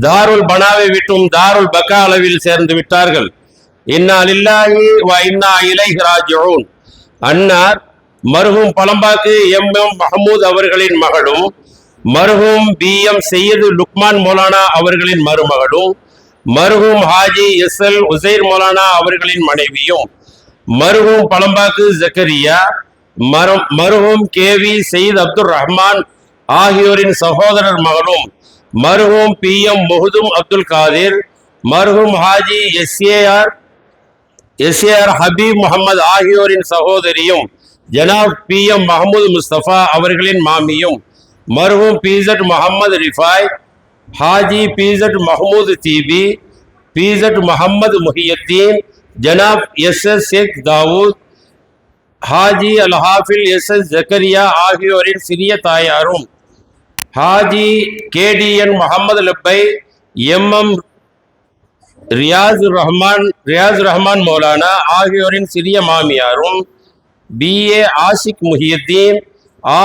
தாருல் பனாவை விட்டும் தாருல் பக்கா அளவில் சேர்ந்து விட்டார்கள். இன்னா லில்லாஹி வ இன்னா இலைஹி ராஜிஊன். அன்னார் மர்ஹூம் பழம்பாக்கு MM மஹமூத் அவர்களின் மகளும், மர்ஹூம் BM சையது லுக்மான் மௌலானா அவர்களின் மருமகளும், மர்ஹூம் ஹாஜி SL உசைர் மௌலானா அவர்களின் மனைவியும், மர்ஹூம் பழம்பாக்கு ஜக்கரியா, மர்ஹூம் KV சையத் அப்துல் ரஹ்மான் ஆகியோரின் சகோதரர் மகளும், மர்ஹூம் PM முஹதும் அப்துல் காதிர், மர்ஹூம் ஹாஜி SAR ஹபீப் முகமது ஆகியோரின் சகோதரியும், ஜனாப் PM மஹமூத் முஸ்தபா அவர்களின் மாமியும், மர்ஹூம் PZ முகமது ரிஃபாய், ஹாஜி PZ மஹமூத் தீபி, PZ முகமது முஹியத்தீன், ஜனாப் SS ஷேக் தாவூத், ஹாஜி அல்-ஹாஃபில் SS ஜக்கரியா ஆகியோரின் சிறிய தாயாரும், ஹாஜி KDN முகமது லப்பை, MM ரியாஸ் ரஹ்மான் மௌலானா ஆகியோரின் சிறிய மாமியாரும், BA ஆஷிக் முஹியத்தீன்,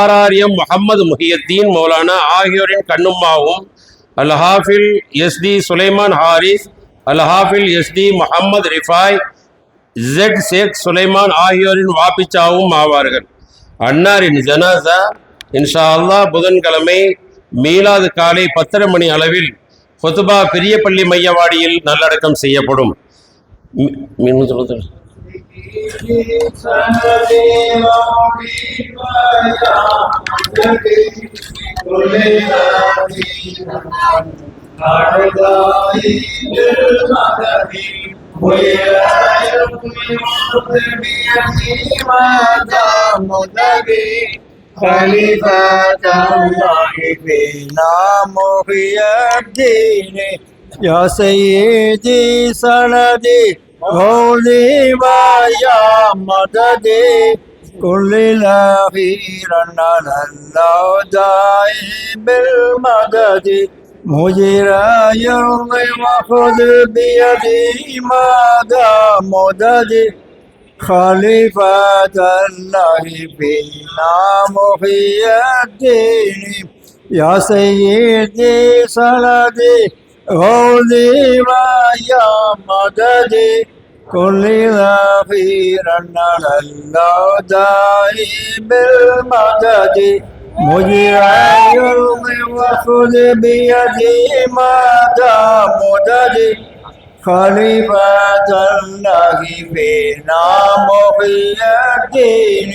RRM முகமது முஹியத்தீன் மௌலானா ஆகியோரின் கண்ணும்மாவும், அல்-ஹாஃபில் SD சுலைமான் ஹாரிஸ், அல்-ஹாஃபில் SD முகமது ரிஃபாய், Z ஷேக் சுலைமான் ஆகியோரின் வாப்பிச்சாவும் ஆவார்கள். அன்னாரின் ஜனாசா இன்ஷா அல்லாஹ் புதன்கிழமை மீலாது காலை 10:30 மணி அளவில் ஹுத்பா பெரிய பள்ளி மையவாடியில் நல்லடக்கம் செய்யப்படும். خليفة الله فينا محي الدين يا سيدي سندي قولي ويا مددي كل الأخيرا على الله دائم بالمدد مجرى يرضي وخذ بيدي مدى مدد خليفة الله فينا محيي الدين يا سيدي سندي غوثي ويا مددي كل ظفيرا على الله دائم بالمدد مجرى يرضي وخذ بيدي مدى مدد خليفة الله فينا محيي الدين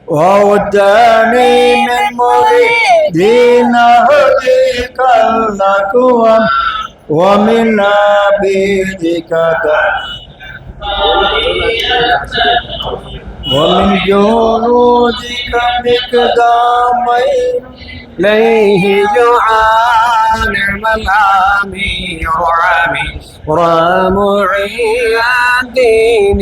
ووداني من مريدين هديك الأكوان ومن عبيدك ومن جنودك مقدامين إليه جعان الأمير رامعي الدين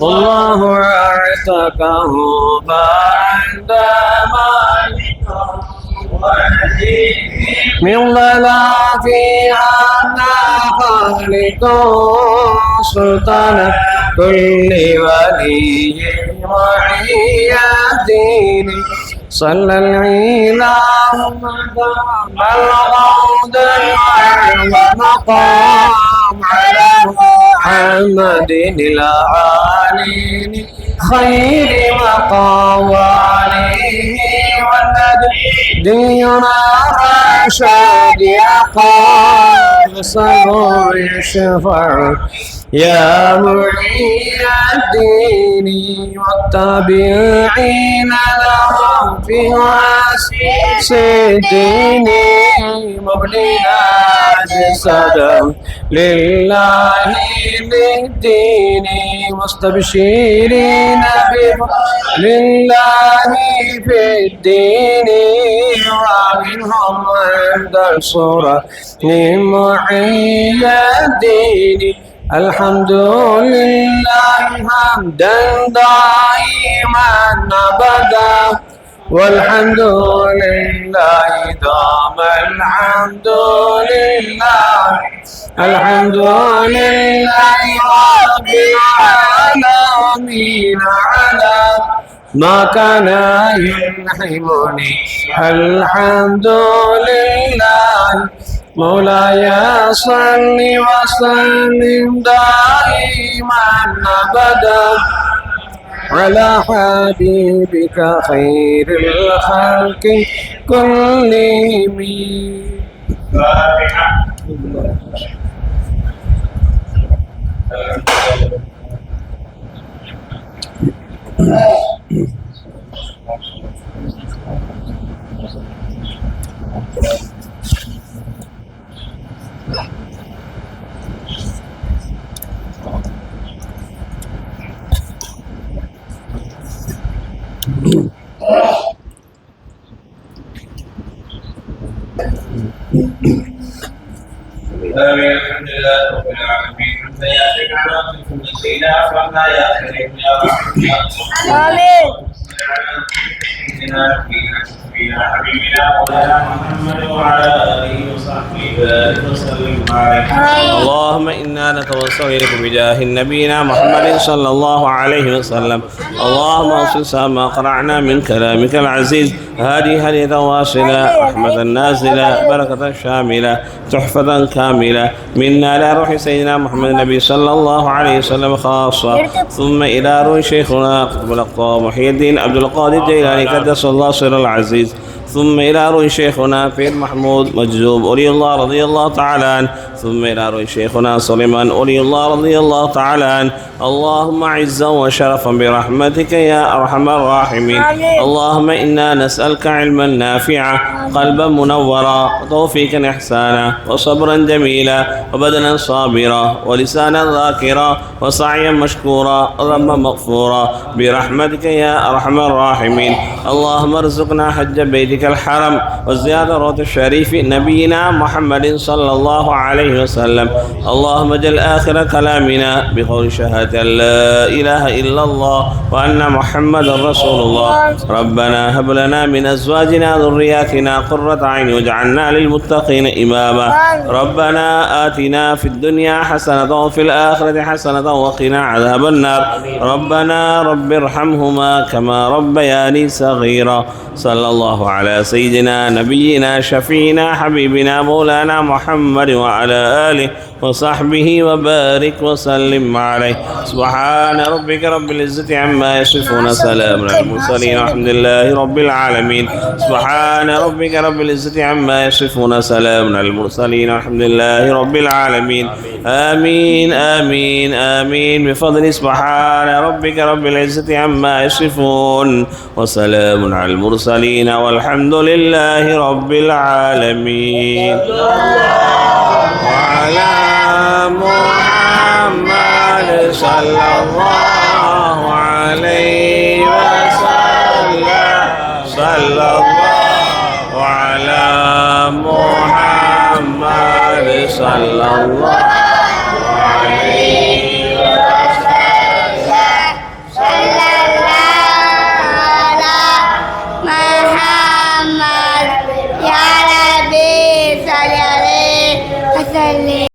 الله اعتقه بعد من ضلال أن خالق سلطان كل ولي معي الدين صلى الإله الغوض والمقام على محمد العالي خير مقام عليه والذي دينا رشاد يقام صبر يشفع يا معي الدين والتابعين لهم في واسس الدين مبنينا جسدا لله للدين مستبشرين بفضل الله في الدين ومنهم عند الصورة لمعي الدين الحمد لله حمدا دائما أبدا والحمد لله دام الحمد لله الحمد لله رب العالمين على ما كان ينحمني الحمد لله مولاي صل وسلم دائما ابدا على حبيبك خير الخلق كلهم. الحمد لله رب العالمين حمدا يا على كل شيء فرحنا يا كريم يا رحيم يا آمين. حبيبنا مولانا محمد وعلى اله وصحبه وسلم عليه. اللهم انا نتوسل اليك بجاه نبينا محمد صلى الله عليه وسلم. اللهم اصل ما قرأنا من كلامك العزيز هذه واصلة رحمة نازلة بركة شاملة تحفة كاملة منا إلى روح سيدنا محمد النبي صلى الله عليه وسلم خاصة ثم إلى روح شيخنا قطب الأقطاب محي الدين عبد القادر الجيلاني قدس الله سر العزيز ثم إلى روح شيخنا بير محمود مجذوب أولي الله رضي الله تعالى عنه ثم إلى روح شيخنا سليمان أولي الله رضي الله تعالى عنه. اللهم عزا وشرفا برحمتك يا أرحم الراحمين. اللهم إنا نسألك علما نافعا قلبا منورا وتوفيقا إحسانا وصبرا جميلا وبدنا صابرا ولسانا ذاكرا وسعيا مشكورا وذنبا مغفورا برحمتك يا أرحم الراحمين. اللهم ارزقنا حج بيتك الحرم وزيارة روضة الشريف نبينا محمد صلى الله عليه عليه وسلم. اللهم اجعل آخر كلامنا بقول شهادة لا إله إلا الله وأن محمدا رسول الله. ربنا هب لنا من أزواجنا ذرياتنا قرة أعين واجعلنا للمتقين إماما. ربنا آتنا في الدنيا حسنة وفي الآخرة حسنة وقنا عذاب النار. ربنا رب ارحمهما كما ربياني صغيرا. صلى الله على سيدنا نبينا شفينا حبيبنا مولانا محمد وعلى آله وصحبه وبارك وسلم عليه. سبحان ربك رب العزة عما يصفون سلام على المرسلين والحمد لله رب العالمين. سبحان ربك رب العزة عما يصفون سلام على المرسلين والحمد لله رب العالمين. آمين آمين آمين بفضل سبحان ربك رب العزة عما يصفون وسلام على المرسلين والحمد لله رب العالمين. وعلى محمد صلى الله عليه وسلم. صلى الله على محمد صلى الله عليه